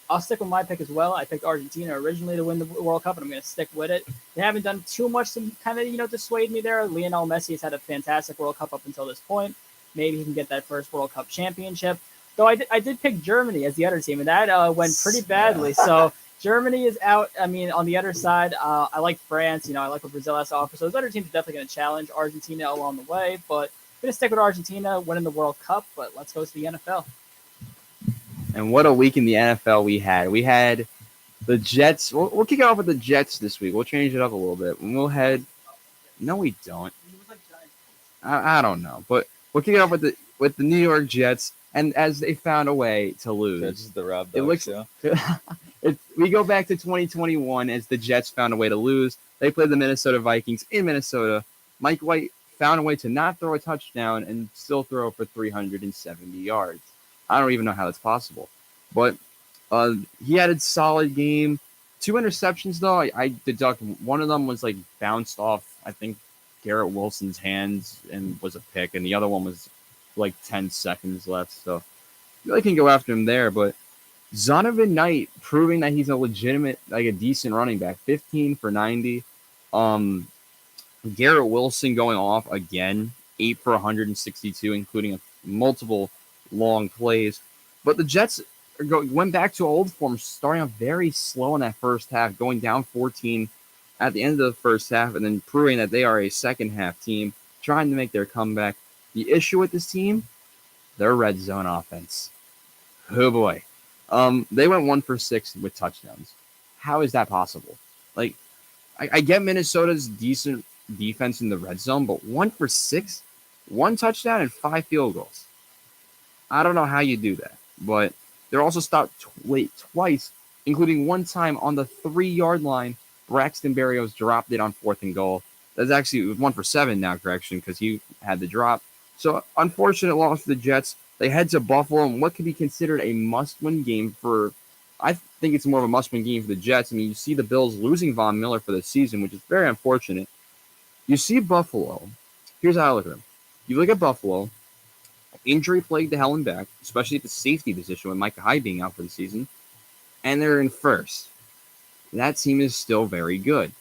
I'll stick with my pick as well. I picked Argentina originally to win the World Cup, and I'm going to stick with it. They haven't done too much to kind of dissuade me there. Lionel Messi has had a fantastic World Cup up until this point. Maybe he can get that first World Cup championship. Though I did pick Germany as the other team, and that went pretty badly. So Germany is out. I mean, on the other side, I like France. I like what Brazil has to offer. So those other teams are definitely going to challenge Argentina along the way. But I'm going to stick with Argentina winning the World Cup. But let's go to the NFL. And what a week in the NFL we had. We had the Jets. We'll kick it off with the Jets this week. We'll change it up a little bit. We'll head. No, we don't. I don't know, but we'll kick it off with the New York Jets. And as they found a way to lose, this is the Rob. It looks. We go back to 2021 as the Jets found a way to lose. They played the Minnesota Vikings in Minnesota. Mike White found a way to not throw a touchdown and still throw for 370 yards. I don't even know how that's possible. But he had a solid game. 2 interceptions, though. I deduct one of them was like bounced off, I think, Garrett Wilson's hands and was a pick. And the other one was like 10 seconds left. So you really can go after him there. But Zonovan Knight proving that he's a legitimate, like a decent running back. 15 for 90. Garrett Wilson going off again. 8 for 162, including multiple long plays. But the Jets went back to old form, starting off very slow in that first half, going down 14 at the end of the first half, and then proving that they are a second half team, trying to make their comeback. The issue with this team, their red zone offense. Oh boy. They went 1 for 6 with touchdowns. How is that possible? Like, I get Minnesota's decent defense in the red zone, but 1 for 6, 1 touchdown and 5 field goals. I don't know how you do that, but they're also stopped twice, including one time on the 3-yard line. Braxton Berrios dropped it on 4th and goal. That's actually 1 for 7 now, correction, because he had the drop. So, unfortunate loss for the Jets. They head to Buffalo in what could be considered a must-win game for, I think it's more of a must-win game for the Jets. I mean, you see the Bills losing Von Miller for the season, which is very unfortunate. You see Buffalo. Here's how I look at them. You look at Buffalo. Injury plagued to hell and back, especially at the safety position with Micah Hyde being out for the season. And they're in first. That team is still very good.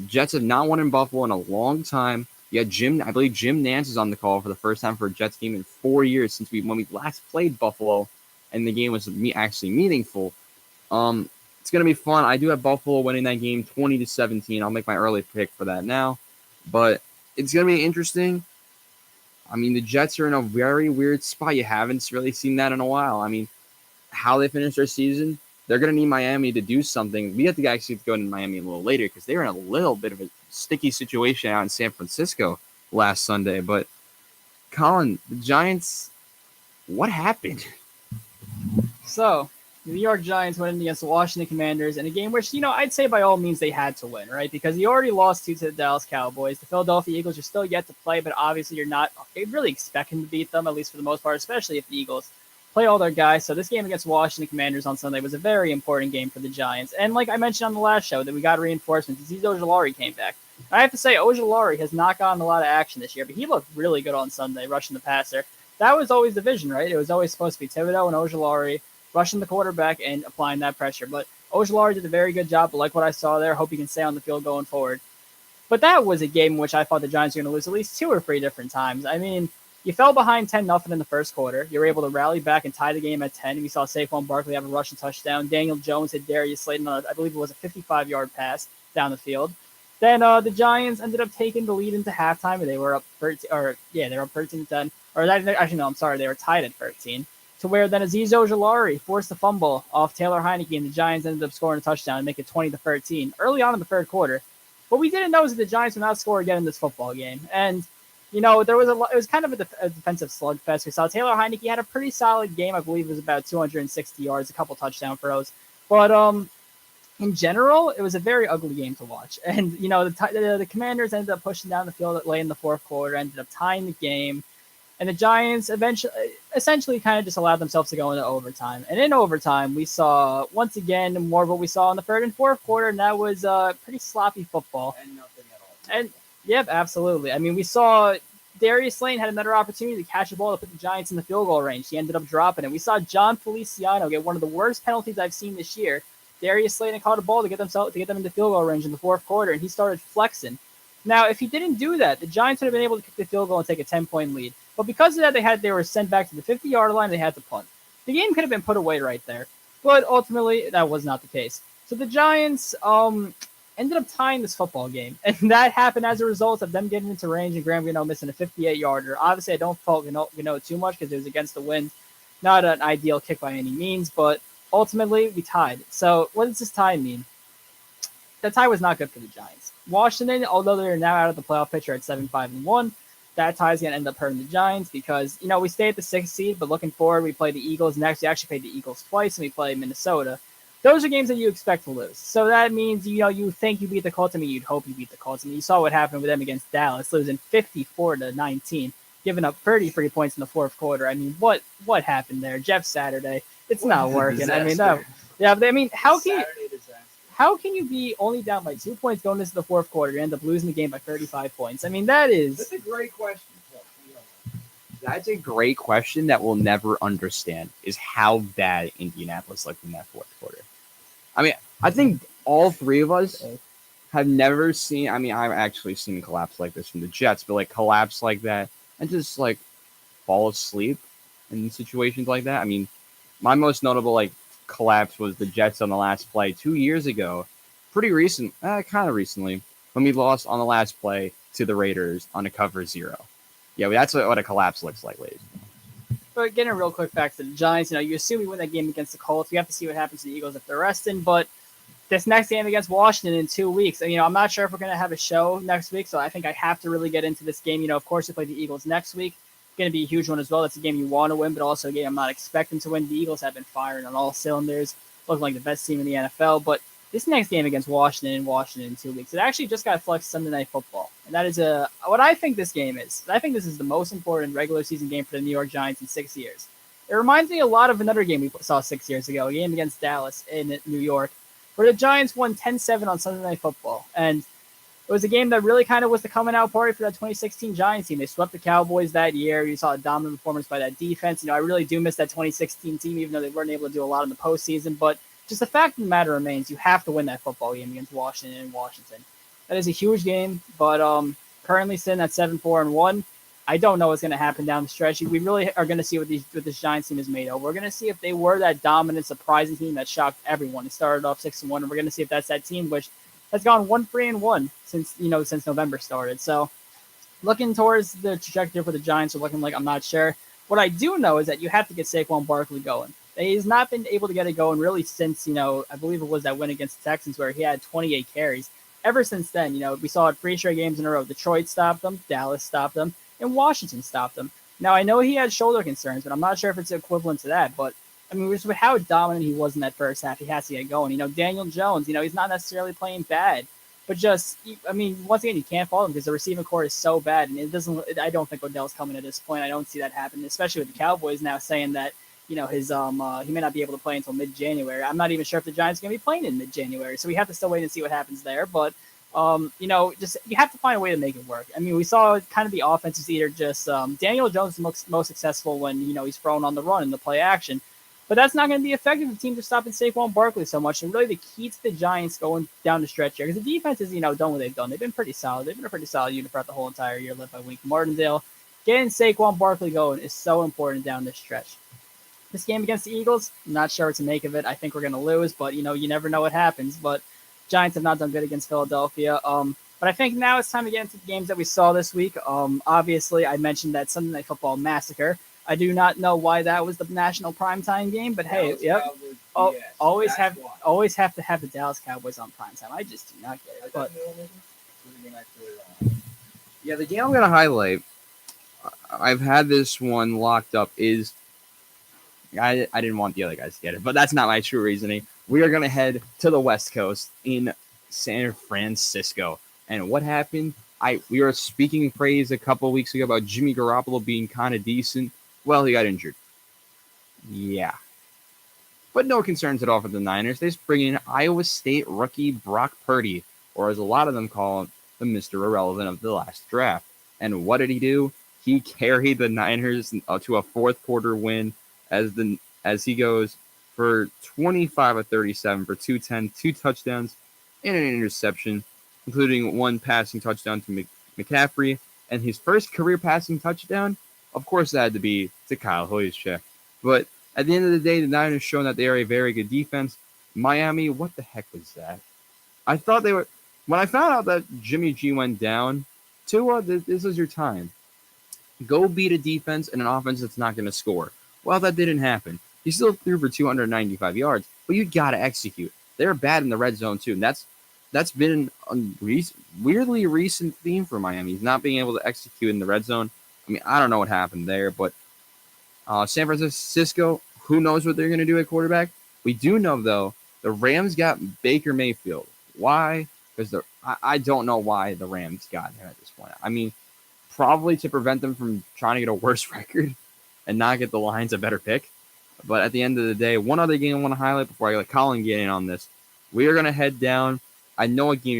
Jets have not won in Buffalo in a long time. You had I believe Jim Nance is on the call for the first time for a Jets game in 4 years since when we last played Buffalo, and the game was actually meaningful. It's going to be fun. I do have Buffalo winning that game 20-17. I'll make my early pick for that now. But it's going to be interesting. I mean, the Jets are in a very weird spot. You haven't really seen that in a while. I mean, how they finish their season, they're going to need Miami to do something. We have to actually go into Miami a little later because they were in a little bit of a sticky situation out in San Francisco last Sunday. But, Colin, the Giants, what happened? So, the New York Giants went in against the Washington Commanders in a game which, I'd say by all means they had to win, right? Because you already lost to the Dallas Cowboys. The Philadelphia Eagles are still yet to play, but obviously you're not really expecting to beat them, at least for the most part, especially if the Eagles play all their guys. So this game against Washington Commanders on Sunday was a very important game for the Giants. And like I mentioned on the last show, that we got reinforcements. Azeez Ojulari came back. I have to say, Ojulari has not gotten a lot of action this year, but he looked really good on Sunday, rushing the passer. That was always the vision, right? It was always supposed to be Thibodeau and Ojulari rushing the quarterback and applying that pressure. But Ojulari did a very good job. But like what I saw there, hope he can stay on the field going forward. But that was a game in which I thought the Giants were going to lose at least 2 or 3 different times. I mean, you fell behind 10-0 in the first quarter. You were able to rally back and tie the game at 10. We saw Saquon Barkley have a rushing touchdown. Daniel Jones hit Darius Slayton on, I believe it was a 55-yard pass down the field. Then the Giants ended up taking the lead into halftime, and they were up 13, they were up 13-10. They were tied at 13. To where then Azeez Ojulari forced a fumble off Taylor Heineke, and the Giants ended up scoring a touchdown and make it 20-13 early on in the third quarter. What we didn't know is that the Giants would not score again in this football game. And, it was kind of a defensive slugfest. We saw Taylor Heineke had a pretty solid game. I believe it was about 260 yards, a couple touchdown throws. But in general, it was a very ugly game to watch. And, the Commanders ended up pushing down the field late in the fourth quarter, ended up tying the game. And the Giants essentially kind of just allowed themselves to go into overtime. And in overtime, we saw, once again, more of what we saw in the third and fourth quarter, and that was pretty sloppy football. And nothing at all. And, yep, absolutely. I mean, we saw Darius Slayton had another opportunity to catch the ball to put the Giants in the field goal range. He ended up dropping it. We saw John Feliciano get one of the worst penalties I've seen this year. Darius Slayton caught a ball to get them into field goal range in the fourth quarter, and he started flexing. Now, if he didn't do that, the Giants would have been able to kick the field goal and take a 10-point lead. But because of that, they were sent back to the 50-yard line. They had to punt. The game could have been put away right there, but ultimately that was not the case. So the Giants ended up tying this football game, and that happened as a result of them getting into range and Graham Gano missing a 58-yarder. Obviously, I don't fault Gano too much because it was against the wind. Not an ideal kick by any means, but ultimately we tied. So what does this tie mean? The tie was not good for the Giants. Washington, although they're now out of the playoff picture at 7-5-1, that tie is going to end up hurting the Giants because, we stay at the 6th seed, but looking forward, we play the Eagles next. We actually played the Eagles twice, and we play Minnesota. Those are games that you expect to lose. So that means, you think you beat the Colts. You'd hope you beat the Colts. You saw what happened with them against Dallas, losing 54-19, giving up 33 points in the fourth quarter. I mean, what happened there? Jeff Saturday, it's not working. I mean, no. Yeah, but how can you be only down by 2 points going into the fourth quarter and end up losing the game by 35 points? I mean, That's a great question. That's a great question that we'll never understand is how bad Indianapolis looked in that fourth quarter. I mean, I think all three of us have never seen, I've actually seen a collapse like this from the Jets, but like collapse like that and just like fall asleep in situations like that. I mean, my most notable collapse was the Jets on the last play 2 years ago. Pretty recent, kind of recently, when we lost on the last play to the Raiders on a cover 0. Yeah, that's what a collapse looks like, ladies. But getting real quick back to the Giants, you assume we win that game against the Colts. You have to see what happens to the Eagles if they're resting. But this next game against Washington in 2 weeks, I'm not sure if we're going to have a show next week, so I think I have to really get into this game. Of course, we play the Eagles next week. It's going to be a huge one as well. That's a game you want to win, but also a game I'm not expecting to win. The Eagles have been firing on all cylinders, looking like the best team in the NFL. But this next game against Washington in 2 weeks, it actually just got flexed Sunday Night Football. And that is what I think this game is. I think this is the most important regular season game for the New York Giants in 6 years. It reminds me a lot of another game we saw 6 years ago, a game against Dallas in New York, where the Giants won 10-7 on Sunday Night Football. And it was a game that really kind of was the coming out party for that 2016 Giants team. They swept the Cowboys that year. You saw a dominant performance by that defense. I really do miss that 2016 team, even though they weren't able to do a lot in the postseason. But just the fact of the matter remains, you have to win that football game against Washington in Washington. That is a huge game, but currently sitting at 7-4-1. I don't know what's going to happen down the stretch. We really are going to see what this Giants team is made of. We're going to see if they were that dominant, surprising team that shocked everyone. It started off 6-1, and we're going to see if that's that team which has gone 1-3-1 since November started. So looking towards the trajectory for the Giants are looking like I'm not sure. What I do know is that you have to get Saquon Barkley going. He's not been able to get it going really since, I believe it was that win against the Texans where he had 28 carries. Ever since then, we saw it 3 straight games in a row. Detroit stopped him, Dallas stopped him, and Washington stopped him. Now, I know he had shoulder concerns, but I'm not sure if it's equivalent to that. But, I mean, just with how dominant he was in that first half, he has to get going. Daniel Jones, he's not necessarily playing bad. But once again, you can't fault him because the receiving core is so bad, and I don't think Odell's coming at this point. I don't see that happening, especially with the Cowboys now saying that his he may not be able to play until mid-January. I'm not even sure if the Giants are going to be playing in mid-January, so we have to still wait and see what happens there. But just you have to find a way to make it work. I mean, we saw kind of the offense is either just Daniel Jones is most successful when he's thrown on the run in the play action. But that's not going to be effective if the teams are stopping Saquon Barkley so much. And really the key to the Giants going down the stretch here, because the defense is, done what they've done. They've been pretty solid. They've been a pretty solid unit throughout the whole entire year, led by Wink Martindale. Getting Saquon Barkley going is so important down this stretch. This game against the Eagles, I'm not sure what to make of it. I think we're going to lose, but, you never know what happens. But Giants have not done good against Philadelphia. But I think now it's time to get into the games that we saw this week. Obviously, I mentioned that Sunday Night Football massacre. I do not know why that was the national primetime game, but hey, yep. Always have to have the Dallas Cowboys on primetime. I just do not get it. But yeah, the game I'm going to highlight, I've had this one locked up, is I didn't want the other guys to get it, but that's not my true reasoning. We are going to head to the West Coast in San Francisco. And what happened? We were speaking praise a couple weeks ago about Jimmy Garoppolo being kind of decent. Well, he got injured. Yeah. But no concerns at all for the Niners. They just bring in Iowa State rookie Brock Purdy, or as a lot of them call him, the Mr. Irrelevant of the last draft. And what did he do? He carried the Niners to a fourth quarter win as he goes for 25 of 37 for 210, 2 touchdowns, and an interception, including 1 passing touchdown to McCaffrey, and his first career passing touchdown. Of course, that had to be to Kyle Juszczyk. But at the end of the day, the Niners shown that they are a very good defense. Miami, what the heck was that? I thought they were... When I found out that Jimmy G went down, Tua, this is your time. Go beat a defense and an offense that's not going to score. Well, that didn't happen. He still threw for 295 yards, but you got to execute. They're bad in the red zone, too. And that's been a weirdly recent theme for Miami. He's not being able to execute in the red zone. I mean, I don't know what happened there, but San Francisco, who knows what they're going to do at quarterback? We do know, though, the Rams got Baker Mayfield. Why? Because I don't know why the Rams got him at this point. I mean, probably to prevent them from trying to get a worse record and not get the Lions a better pick. But at the end of the day, one other game I want to highlight before I let Colin get in on this. We are going to head down. I think I know what game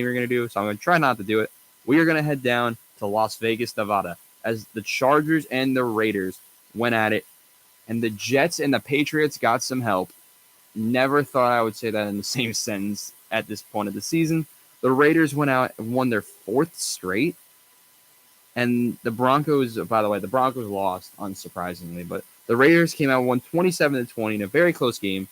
you're going to do, so I'm going to try not to do it. We are going to head down to Las Vegas, Nevada, as the Chargers and the Raiders went at it, and the Jets and the Patriots got some help. Never thought I would say that in the same sentence at this point of the season. The Raiders went out and won their 4th straight, and the Broncos, by the way, the Broncos lost, unsurprisingly, but the Raiders came out and won 27-20 in a very close game.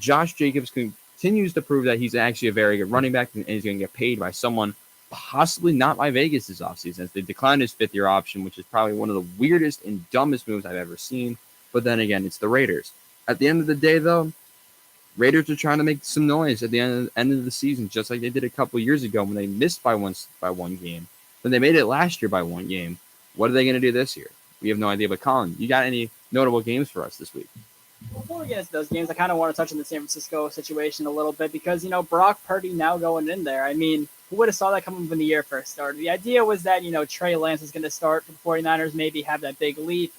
Josh Jacobs continues to prove that he's actually a very good running back, and he's going to get paid by someone possibly not by Vegas this offseason, as they declined his 5th-year option, which is probably one of the weirdest and dumbest moves I've ever seen. But then again, it's the Raiders. At the end of the day, though, Raiders are trying to make some noise at the end of the season, just like they did a couple years ago when they missed by one game. Then they made it last year by 1 game. What are they going to do this year? We have no idea. But Colin, you got any notable games for us this week? Before we get into those games, I kind of want to touch on the San Francisco situation a little bit because, Brock Purdy now going in there. I mean, who would have saw that coming when the year first started? The idea was that, Trey Lance is going to start for the 49ers, maybe have that big leap,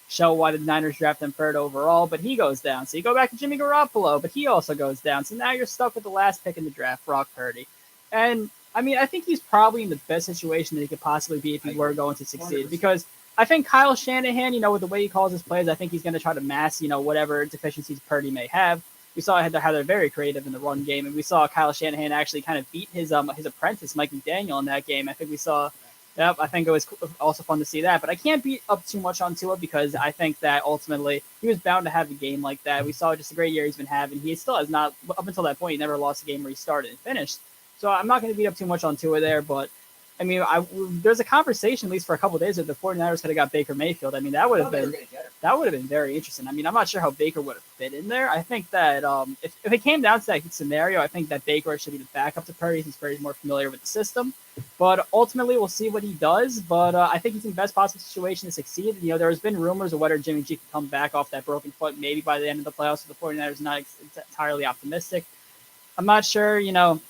show why the Niners draft him 3rd overall, but he goes down. So you go back to Jimmy Garoppolo, but he also goes down. So now you're stuck with the last pick in the draft, Brock Purdy. And, I think he's probably in the best situation that he could possibly be if he were going to succeed 100%. Because I think Kyle Shanahan, with the way he calls his plays, I think he's going to try to mask, whatever deficiencies Purdy may have. We saw how they're very creative in the run game, and we saw Kyle Shanahan actually kind of beat his apprentice, Mike McDaniel, in that game. I think we saw... Yep, I think it was also fun to see that. But I can't beat up too much on Tua because I think that ultimately he was bound to have a game like that. We saw just a great year he's been having. He still has not, up until that point, he never lost a game where he started and finished. So I'm not going to beat up too much on Tua there. But I mean, there's a conversation, at least for a couple of days, that the 49ers could have got Baker Mayfield. I mean, that would have been very interesting. I mean, I'm not sure how Baker would have fit in there. I think that if it came down to that scenario, I think that Baker should be the backup to Purdy since Purdy's more familiar with the system. But ultimately, we'll see what he does. But I think he's in the best possible situation to succeed. You know, there's been rumors of whether Jimmy G can come back off that broken foot maybe by the end of the playoffs. The 49ers are not entirely optimistic. I'm not sure, you know.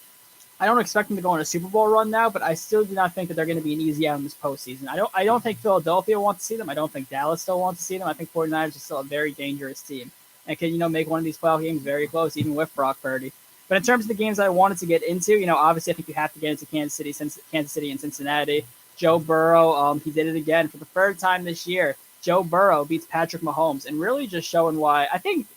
I don't expect them to go on a Super Bowl run now, but I still do not think that they're going to be an easy out in this postseason. I don't think Philadelphia wants to see them. I don't think Dallas still wants to see them. I think 49ers are still a very dangerous team and can, you know, make one of these playoff games very close, even with Brock Purdy. But in terms of the games I wanted to get into, you know, obviously I think you have to get into Kansas City and Cincinnati. Joe Burrow, he did it again for the third time this year. Joe Burrow beats Patrick Mahomes and really just showing why. I think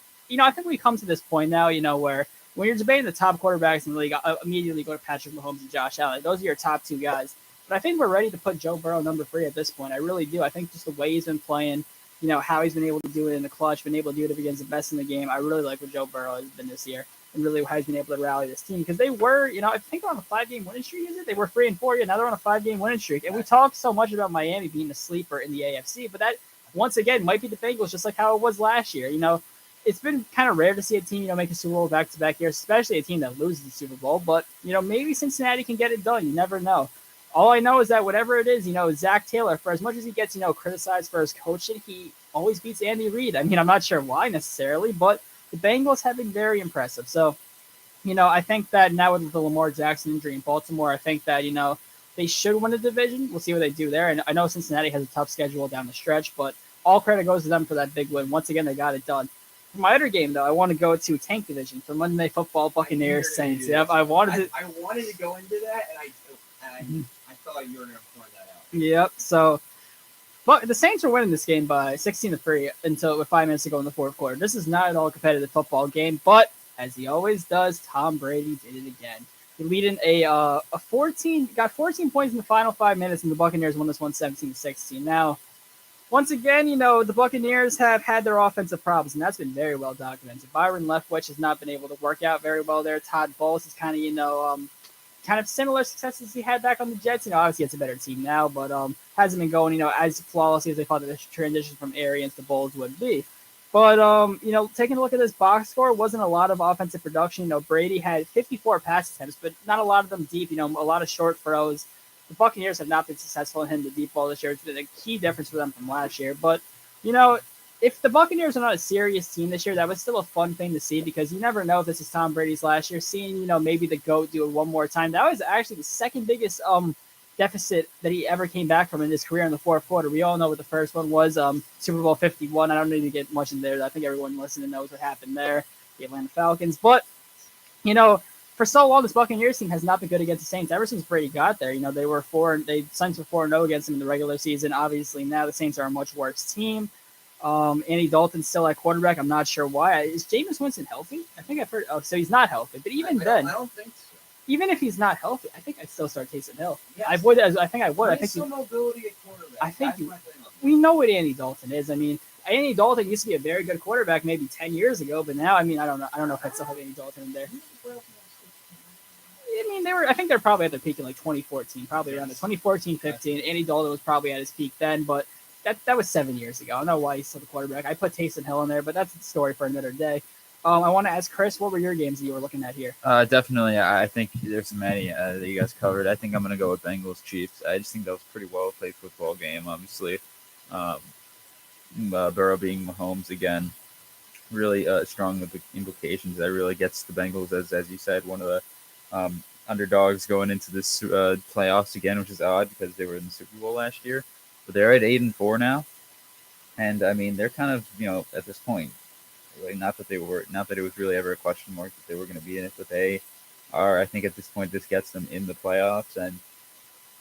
we come to this point now, you know, where when you're debating the top quarterbacks in the league, I'll immediately go to Patrick Mahomes and Josh Allen. Those are your top two guys. But I think we're ready to put Joe Burrow number 3 at this point. I really do. I think just the way he's been playing, you know, how he's been able to do it in the clutch, been able to do it against the best in the game. I really like what Joe Burrow has been this year and really how he's been able to rally this team because they were, you know, I think they're on a 5-game winning streak, is it? They were 3-4, yeah, now they're on a 5-game winning streak. And we talked so much about Miami being a sleeper in the AFC, but that, once again, might be the Bengals just like how it was last year, you know. It's been kind of rare to see a team, you know, make a Super Bowl back-to-back years, especially a team that loses the Super Bowl. But, you know, maybe Cincinnati can get it done. You never know. All I know is that whatever it is, you know, Zach Taylor, for as much as he gets, you know, criticized for his coaching, he always beats Andy Reid. I mean, I'm not sure why necessarily, but the Bengals have been very impressive. So, you know, I think that now with the Lamar Jackson injury in Baltimore, I think that, you know, they should win the division. We'll see what they do there. And I know Cincinnati has a tough schedule down the stretch, but all credit goes to them for that big win. Once again, they got it done. For my other game, though, I want to go to Tank Division for Monday Night Football, Buccaneers, Saints. Yep, I wanted to go into that, and I thought you were going to point that out. Yep. So, but the Saints are winning this game by 16-3 until with 5 minutes to go in the fourth quarter. This is not at all a competitive football game, but as he always does, Tom Brady did it again. He leading got 14 points in the final 5 minutes, and the Buccaneers won this one 17-16. Now, once again, you know, the Buccaneers have had their offensive problems, and that's been very well documented. Byron Leftwich has not been able to work out very well there. Todd Bowles is kind of, you know, kind of similar successes he had back on the Jets. You know, obviously it's a better team now, but hasn't been going, you know, as flawlessly as they thought the transition from Arians to Bowles would be. But, you know, taking a look at this box score, wasn't a lot of offensive production. You know, Brady had 54 pass attempts, but not a lot of them deep, you know, a lot of short throws. The Buccaneers have not been successful in hitting the deep ball this year. It's been a key difference for them from last year. But, you know, if the Buccaneers are not a serious team this year, that was still a fun thing to see because you never know if this is Tom Brady's last year. Seeing, you know, maybe the GOAT do it one more time. That was actually the second biggest deficit that he ever came back from in his career in the fourth quarter. We all know what the first one was, Super Bowl 51. I don't need to get much in there. I think everyone listening knows what happened there, the Atlanta Falcons. But, you know, for so long, this Buccaneers team has not been good against the Saints ever since Brady got there. You know, Saints were 4-0 against them in the regular season. Obviously, now the Saints are a much worse team. Andy Dalton's still at quarterback. I'm not sure why. Is Jameis Winston healthy? I think I've heard. Oh, so he's not healthy. But even then, I don't think so. Even if he's not healthy, I think I'd still start Taysom Hill. Yes. I would. I think I would. I think some mobility at quarterback. I think That's you- my thing on we know what Andy Dalton is. I mean, Andy Dalton used to be a very good quarterback maybe 10 years ago, but now, I mean, I don't know. I don't know if I'd still have Andy Dalton in there. I mean, I think they're probably at their peak in like 2014, probably around the 2014, 15. Andy Dalton was probably at his peak then, but that was 7 years ago. I don't know why he's still the quarterback. I put Taysom Hill in there, but that's a story for another day. I want to ask Chris, what were your games that you were looking at here? Definitely. I think there's many that you guys covered. I think I'm going to go with Bengals Chiefs. I just think that was a pretty well played football game, obviously. Burrow being Mahomes again, really strong with the implications. That really gets the Bengals, as you said, one of the underdogs going into this playoffs again, which is odd because they were in the Super Bowl last year. But they're at 8-4 now. And, I mean, they're kind of, you know, at this point, like, not that it was really ever a question mark that they were going to be in it, but they are. I think at this point, this gets them in the playoffs, and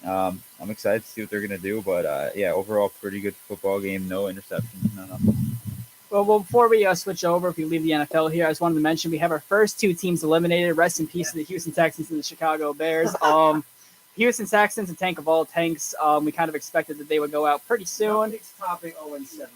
I'm excited to see what they're going to do. But yeah, overall, pretty good football game. No interceptions, no nothing. Well, before we switch over, if we leave the NFL here, I just wanted to mention we have our first two teams eliminated. Rest in peace to the Houston Texans and the Chicago Bears. Houston Texans, a tank of all tanks. We kind of expected that they would go out pretty soon. It's topping 0-17.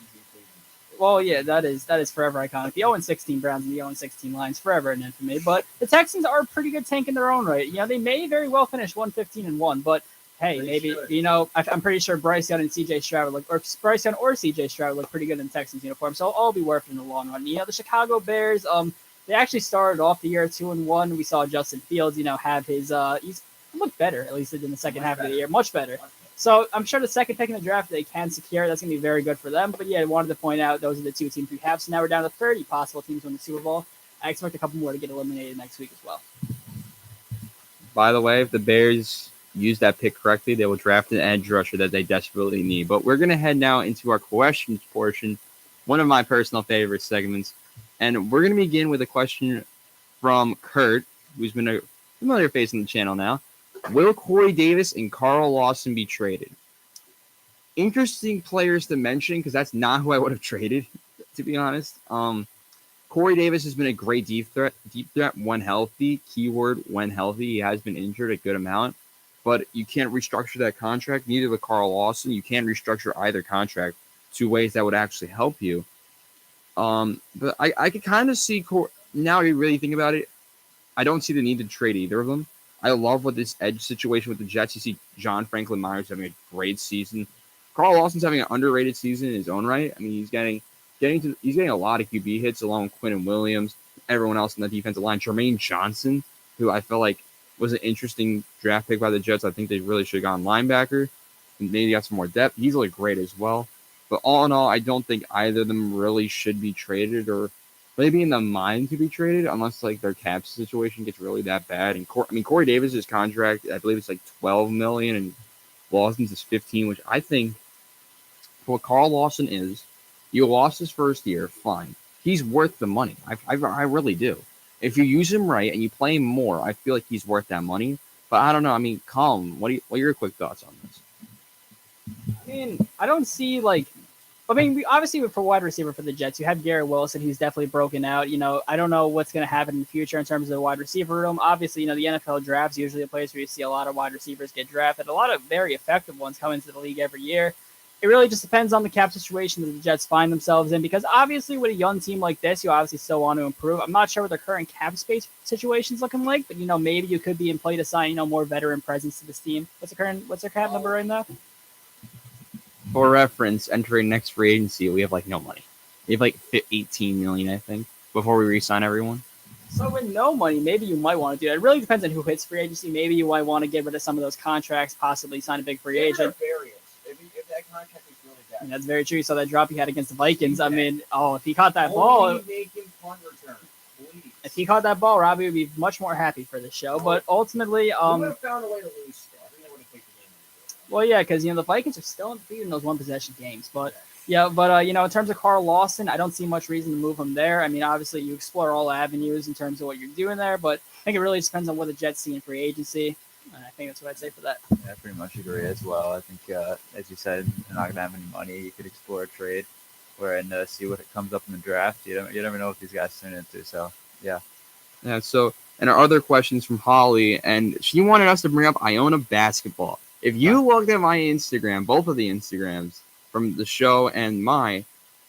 Well, yeah, that is forever iconic. The 0-16 Browns and the 0-16 Lions, forever in infamy. But the Texans are a pretty good tank in their own right. You know, they may very well finish 1-15-1, but hey, They maybe should. I'm pretty sure Bryce Young and CJ Stroud Bryce Young or CJ Stroud look pretty good in Texans uniform, so it'll all be worth it in the long run. The Chicago Bears, they actually started off the year 2-1. We saw Justin Fields, have his he's looked better at least in the second half of the year, much better. So I'm sure the second pick in the draft they can secure. That's going to be very good for them. But yeah, I wanted to point out those are the two teams we have. So now we're down to 30 possible teams win the Super Bowl. I expect a couple more to get eliminated next week as well. By the way, if the Bears use that pick correctly, they will draft an edge rusher that they desperately need. But we're going to head now into our questions portion, one of my personal favorite segments. And we're going to begin with a question from Kurt, who's been a familiar face on the channel now. Will Corey Davis and Carl Lawson be traded? Interesting players to mention because that's not who I would have traded, to be honest. Corey Davis has been a great deep threat when healthy. Keyword when healthy. He has been injured a good amount, but you can't restructure that contract. Neither with Carl Lawson. You can't restructure either contract two ways that would actually help you. But I could kind of see now you really think about it. I don't see the need to trade either of them. I love what this edge situation with the Jets. You see John Franklin Myers having a great season. Carl Lawson's having an underrated season in his own right. I mean, he's getting a lot of QB hits along with Quinnen Williams, everyone else in the defensive line. Jermaine Johnson, who I feel like was an interesting draft pick by the Jets. I think they really should have gone linebacker and maybe got some more depth. He's really great as well. But all in all, I don't think either of them really should be traded or maybe in the mind to be traded unless like their cap situation gets really that bad. And Corey Davis's contract, I believe it's like $12 million, and Lawson's is $15 million, which I think for what Carl Lawson is, you lost his first year, fine. He's worth the money. I really do. If you use him right and you play him more, I feel like he's worth that money. But I don't know. I mean, Colin, what are your quick thoughts on this? I mean, I don't see obviously for wide receiver for the Jets, you have Garrett Wilson. He's definitely broken out. I don't know what's going to happen in the future in terms of the wide receiver room. Obviously, the NFL draft's usually a place where you see a lot of wide receivers get drafted. A lot of very effective ones come into the league every year. It really just depends on the cap situation that the Jets find themselves in, because obviously with a young team like this, you obviously still want to improve. I'm not sure what their current cap space situation is looking like, but maybe you could be in play to sign more veteran presence to this team. What's their cap number right now? For reference, entering next free agency, we have like no money. We have like $18 million, I think, before we re-sign everyone. So with no money, maybe you might want to do that. It really depends on who hits free agency. Maybe you might want to get rid of some of those contracts, possibly sign a big free agent. If that contract is really bad. And that's very true. So that drop he had against the Vikings. I mean, if he caught that ball, make him punt return, please. If he caught that ball, Robbie would be much more happy for the show. But ultimately, we would have found a way to lose still. I think they would have taken the game. Well, yeah, because the Vikings are still undefeated in those one possession games. But in terms of Carl Lawson, I don't see much reason to move him there. I mean, obviously you explore all avenues in terms of what you're doing there, but I think it really depends on what the Jets see in free agency. And I think that's what I'd say for that. Yeah, I pretty much agree as well. I think, as you said, you're not going to have any money. You could explore a trade and see what it comes up in the draft. You never know what these guys turn into. So, yeah. Yeah, so, and our other questions from Holly, and she wanted us to bring up Iona basketball. If you looked at my Instagram, both of the Instagrams from the show and mine,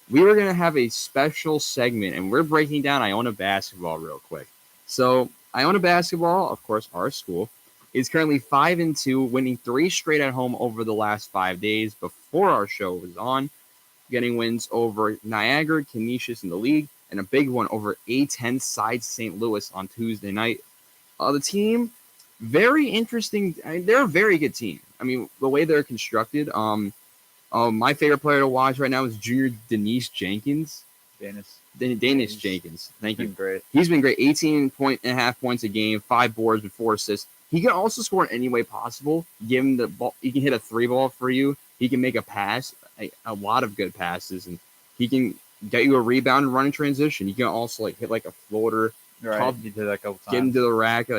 we were going to have a special segment, and we're breaking down Iona basketball real quick. So, Iona basketball, of course, our school, is currently 5-2, winning 3 straight at home over the last 5 days before our show was on, getting wins over Niagara, Canisius in the league, and a big one over A10 side St. Louis on Tuesday night. The team, very interesting. They're a very good team. I mean, the way they're constructed. My favorite player to watch right now is junior Denise Jenkins. Danish Jenkins. Thank you. Great. He's been great. 18.5 points a game, 5 boards and 4 assists. He can also score in any way possible. Give him the ball. He can hit a 3-ball for you. He can make a pass, a lot of good passes, and he can get you a rebound and run in transition. He can also hit a floater. Right. You did that a couple times. Get into the rack.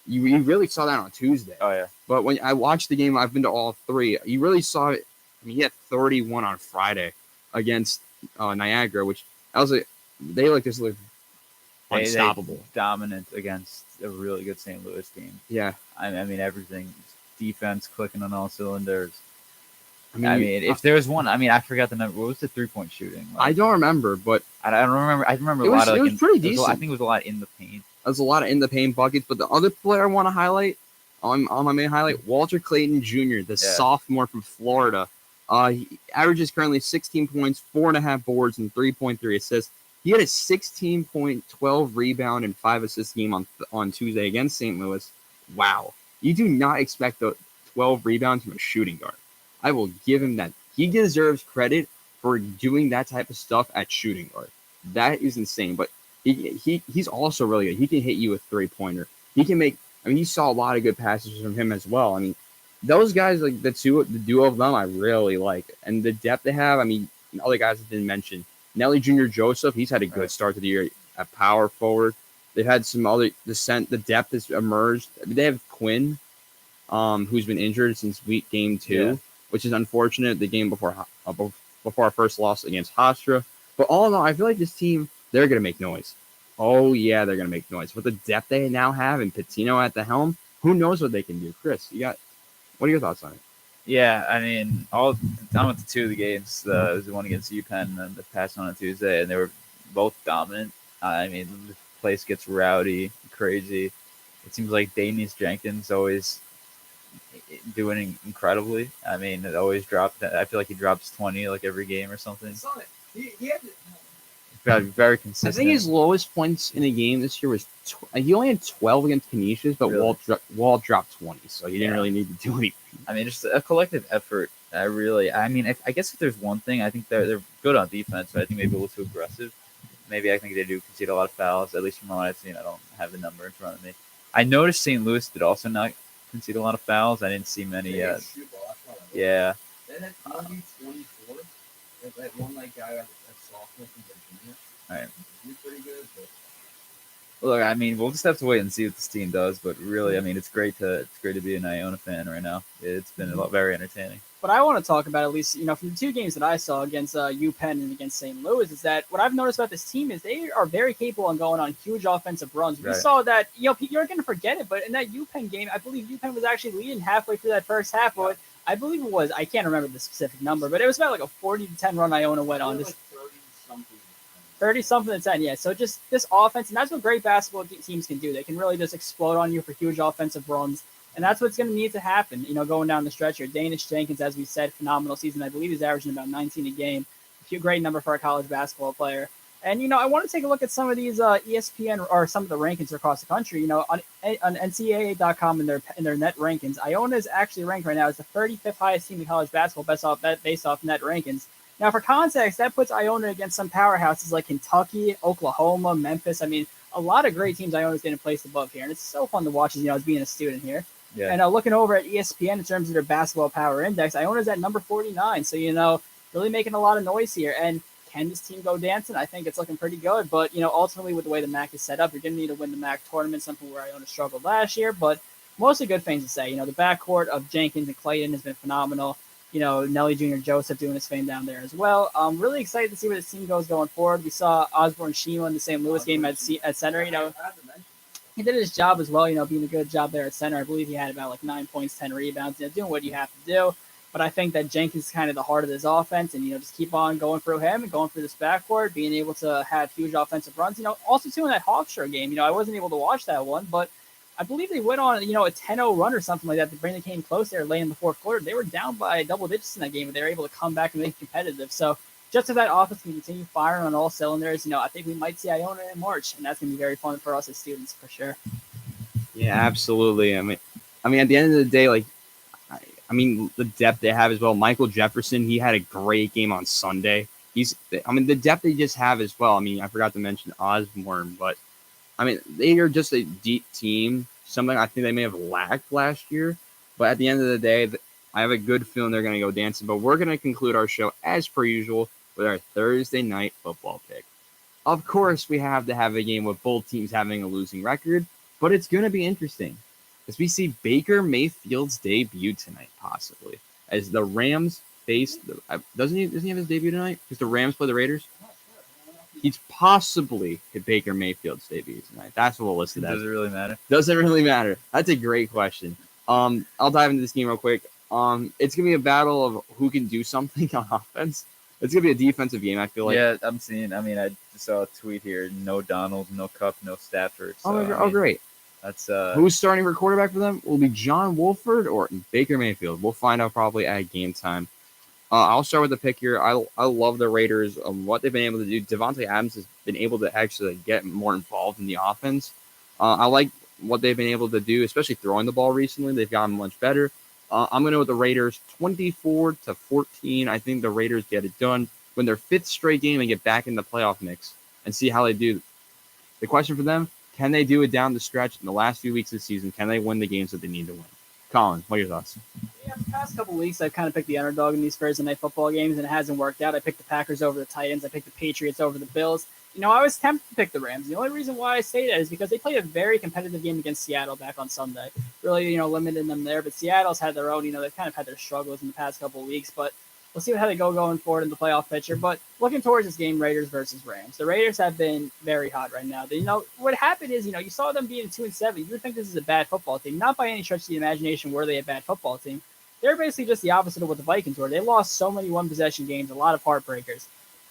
You really saw that on Tuesday. Oh yeah. But when I watched the game, I've been to all 3. You really saw it. I mean, he had 31 on Friday against Niagara, which I was like, they unstoppable, dominant against a really good St. Louis team. Yeah, I mean everything, defense clicking on all cylinders. I mean, if there was one, I forgot the number. What was the 3-point shooting? I don't remember, but I don't remember. I remember it a lot of. It was pretty decent. I think it was a lot in the paint. There's a lot of in the paint buckets, but the other player I want to highlight, on my main highlight, Walter Clayton Jr., the sophomore from Florida. He averages currently 16 points, 4.5 boards, and 3.3 assists. He had a 16.12 rebound and 5 assist game on Tuesday against St. Louis. Wow. You do not expect the 12 rebounds from a shooting guard. I will give him that. He deserves credit for doing that type of stuff at shooting guard. That is insane. But he's also really good. He can hit you with 3-pointer. He can make. I mean, you saw a lot of good passes from him as well. I mean, those guys, like the duo of them, I really like, and the depth they have. I mean, other guys I didn't mention. Nelly Jr. Joseph, he's had a good start to the year at power forward. They've had some other the depth has emerged. They have Quinn, who's been injured since game 2, which is unfortunate. The game before our first loss against Hofstra. But all in all, I feel like this team, they're gonna make noise. Oh yeah, they're gonna make noise with the depth they now have and Patino at the helm. Who knows what they can do? Chris, what are your thoughts on it? Yeah, I mean, I went to 2 of the games. It was the one against UPenn and then the past one on Tuesday, and they were both dominant. I mean, the place gets rowdy, crazy. It seems like Danius Jenkins always doing incredibly. I mean, it always dropped. I feel like he drops 20 like every game or something. He had Very consistent. I think his lowest points in a game this year was he only had 12 against Canisius, but Really? Walt dropped 20, so he didn't really need to do anything. I mean, just a collective effort. I guess if there's one thing, I think they're good on defense, but I think maybe a little too aggressive. Maybe I think they do concede a lot of fouls, at least from what I've seen. I don't have the number in front of me. I noticed St. Louis did also not concede a lot of fouls. I didn't see many yet. Yeah. Then at 24, that one guy at sophomore from Virginia. All right. He's pretty good. But... Look, I mean, we'll just have to wait and see what this team does. But really, I mean, it's great to be an Iona fan right now. It's been very entertaining. What I want to talk about, at least, from the 2 games that I saw against UPenn and against St. Louis, is that what I've noticed about this team is they are very capable of going on huge offensive runs. We saw that, you're going to forget it, but in that UPenn game, I believe UPenn was actually leading halfway through that first half. But I believe it was, I can't remember the specific number, but it was about a 40-10 run Iona went on. Just 30-something to 10, yeah. So just this offense, and that's what great basketball teams can do. They can really just explode on you for huge offensive runs. And that's what's going to need to happen, going down the stretch here. Danish Jenkins, as we said, phenomenal season. I believe he's averaging about 19 a game. A great number for a college basketball player. And, I want to take a look at some of these ESPN or some of the rankings across the country. On NCAA.com and their net rankings, Iona is actually ranked right now as the 35th highest team in college basketball based off net rankings. Now, for context, that puts Iona against some powerhouses like Kentucky, Oklahoma, Memphis. I mean, a lot of great teams Iona's getting placed above here. And it's so fun to watch as being a student here. Yeah. And looking over at ESPN in terms of their basketball power index, Iona's at number 49. So, really making a lot of noise here. And can this team go dancing? I think it's looking pretty good. But, ultimately with the way the MAC is set up, you're going to need to win the MAC tournament, something where Iona struggled last year. But mostly good things to say. The backcourt of Jenkins and Clayton has been phenomenal. Nelly Jr. Joseph doing his thing down there as well. I'm really excited to see where this team goes going forward. We saw Osborne Shima in the St. Louis game at center. He did his job as well, being a good job there at center. I believe he had about 9 points, 10 rebounds, doing what you have to do. But I think that Jenkins is kind of the heart of this offense, and, just keep on going through him and going through this backcourt, being able to have huge offensive runs. Also, too, in that Hofstra game, I wasn't able to watch that one, but I believe they went on, a 10-0 run or something like that. The Brandon came close there late in the fourth quarter. They were down by double digits in that game, but they were able to come back and make it competitive. So just if that offense can continue firing on all cylinders, I think we might see Iona in March, and that's going to be very fun for us as students for sure. Yeah, absolutely. I mean, at the end of the day, the depth they have as well. Michael Jefferson, he had a great game on Sunday. The depth they just have as well. I forgot to mention Osborne, but they are just a deep team. Something I think they may have lacked last year. But at the end of the day, I have a good feeling they're going to go dancing. But we're going to conclude our show, as per usual, with our Thursday night football pick. Of course, we have to have a game with both teams having a losing record. But it's going to be interesting as we see Baker Mayfield's debut tonight, possibly. As the Rams face... Doesn't he have his debut tonight? Because the Rams play the Raiders? He's possibly hit Baker Mayfield's debut tonight. That's what we'll list it as. Does it really matter? Does it really matter? That's a great question. I'll dive into this game real quick. It's going to be a battle of who can do something on offense. It's going to be a defensive game, I feel like. Yeah, I'm seeing. I just saw a tweet here. No Donald, no Cup, no Stafford. So, great. That's Who's starting for quarterback for them? Will it be John Wolford or Baker Mayfield? We'll find out probably at game time. I'll start with the pick here. I love the Raiders. What they've been able to do. Devontae Adams has been able to actually get more involved in the offense. I like what they've been able to do, especially throwing the ball recently. They've gotten much better. I'm going to go with the Raiders 24-14. I think the Raiders get it done, win their 5th straight game and get back in the playoff mix and see how they do. The question for them, can they do it down the stretch in the last few weeks of the season? Can they win the games that they need to win? Colin, what are your thoughts? Yeah, the past couple weeks, I've kind of picked the underdog in these Thursday night football games, and it hasn't worked out. I picked the Packers over the Titans. I picked the Patriots over the Bills. I was tempted to pick the Rams. The only reason why I say that is because they played a very competitive game against Seattle back on Sunday. Really, limiting them there. But Seattle's had their own, they've kind of had their struggles in the past couple of weeks. But we'll see how they go going forward in the playoff picture. But looking towards this game, Raiders versus Rams. The Raiders have been very hot right now. What happened is, you saw them being 2-7. You would think this is a bad football team. Not by any stretch of the imagination were they a bad football team. They're basically just the opposite of what the Vikings were. They lost so many one-possession games, a lot of heartbreakers.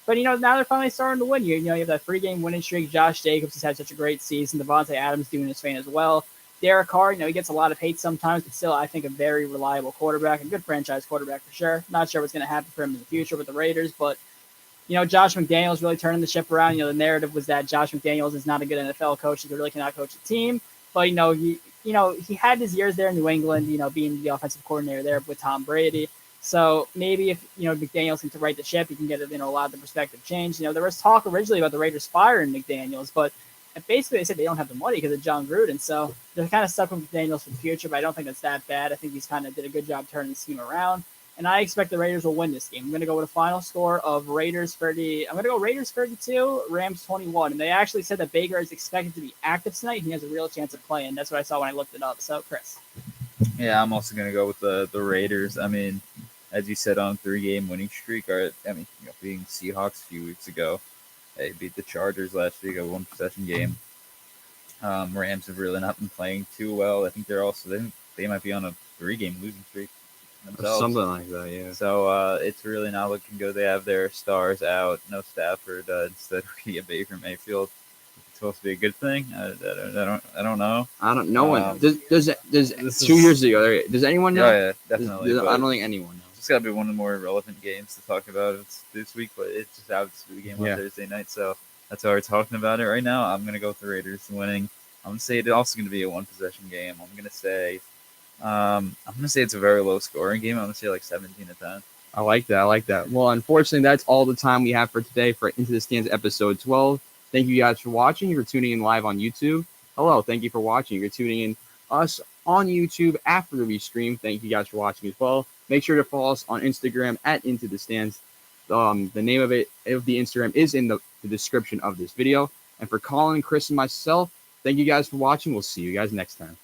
But, now they're finally starting to win. You have that 3-game winning streak. Josh Jacobs has had such a great season. Devontae Adams doing his thing as well. Derek Carr, he gets a lot of hate sometimes, but still, I think a very reliable quarterback, a good franchise quarterback for sure. Not sure what's going to happen for him in the future with the Raiders, but, Josh McDaniels really turning the ship around. The narrative was that Josh McDaniels is not a good NFL coach. He really cannot coach a team. But, he had his years there in New England, being the offensive coordinator there with Tom Brady. So maybe if, McDaniels can right the ship, he can get, a lot of the perspective changed. There was talk originally about the Raiders firing McDaniels, but basically they said they don't have the money because of John Gruden. So they're kind of stuck with McDaniels for the future, but I don't think that's that bad. I think he's kind of did a good job turning this team around. And I expect the Raiders will win this game. I'm going to go with a final score of Raiders 30. I'm going to go Raiders 32, Rams 21. And they actually said that Baker is expected to be active tonight. He has a real chance of playing. That's what I saw when I looked it up. So, Chris. Yeah, I'm also going to go with the Raiders. I mean, as you said, on 3-game winning streak, beating Seahawks a few weeks ago. They beat the Chargers last week, a 1-possession game. Rams have really not been playing too well. I think they might be on a 3-game losing streak themselves. Something like that, yeah. So it's really not looking good. They have their stars out. No Stafford. Instead, we get Baker Mayfield. It's supposed to be a good thing. I don't know. I don't know. One does 2 years ago. Does anyone know? Yeah, definitely. I don't think anyone knows. It's got to be one of the more relevant games to talk about this week, but it's just happens to be the game on Thursday night, so that's why we're talking about it right now. I'm going to go with the Raiders winning. I'm going to say it's also going to be a 1-possession game. I'm going to say it's a very low scoring game. I'm going to say like 17-10. I like that. Well, unfortunately, that's all the time we have for today for Into the Stands episode 12. Thank you guys for watching. You're tuning in live on YouTube. Hello, thank you for watching. You're tuning in us on YouTube after we stream. Thank you guys for watching as well. Make sure to follow us on Instagram at Into the Stands. The name of the Instagram is in the description of this video. And for Colin, Chris, and myself, thank you guys for watching. We'll see you guys next time.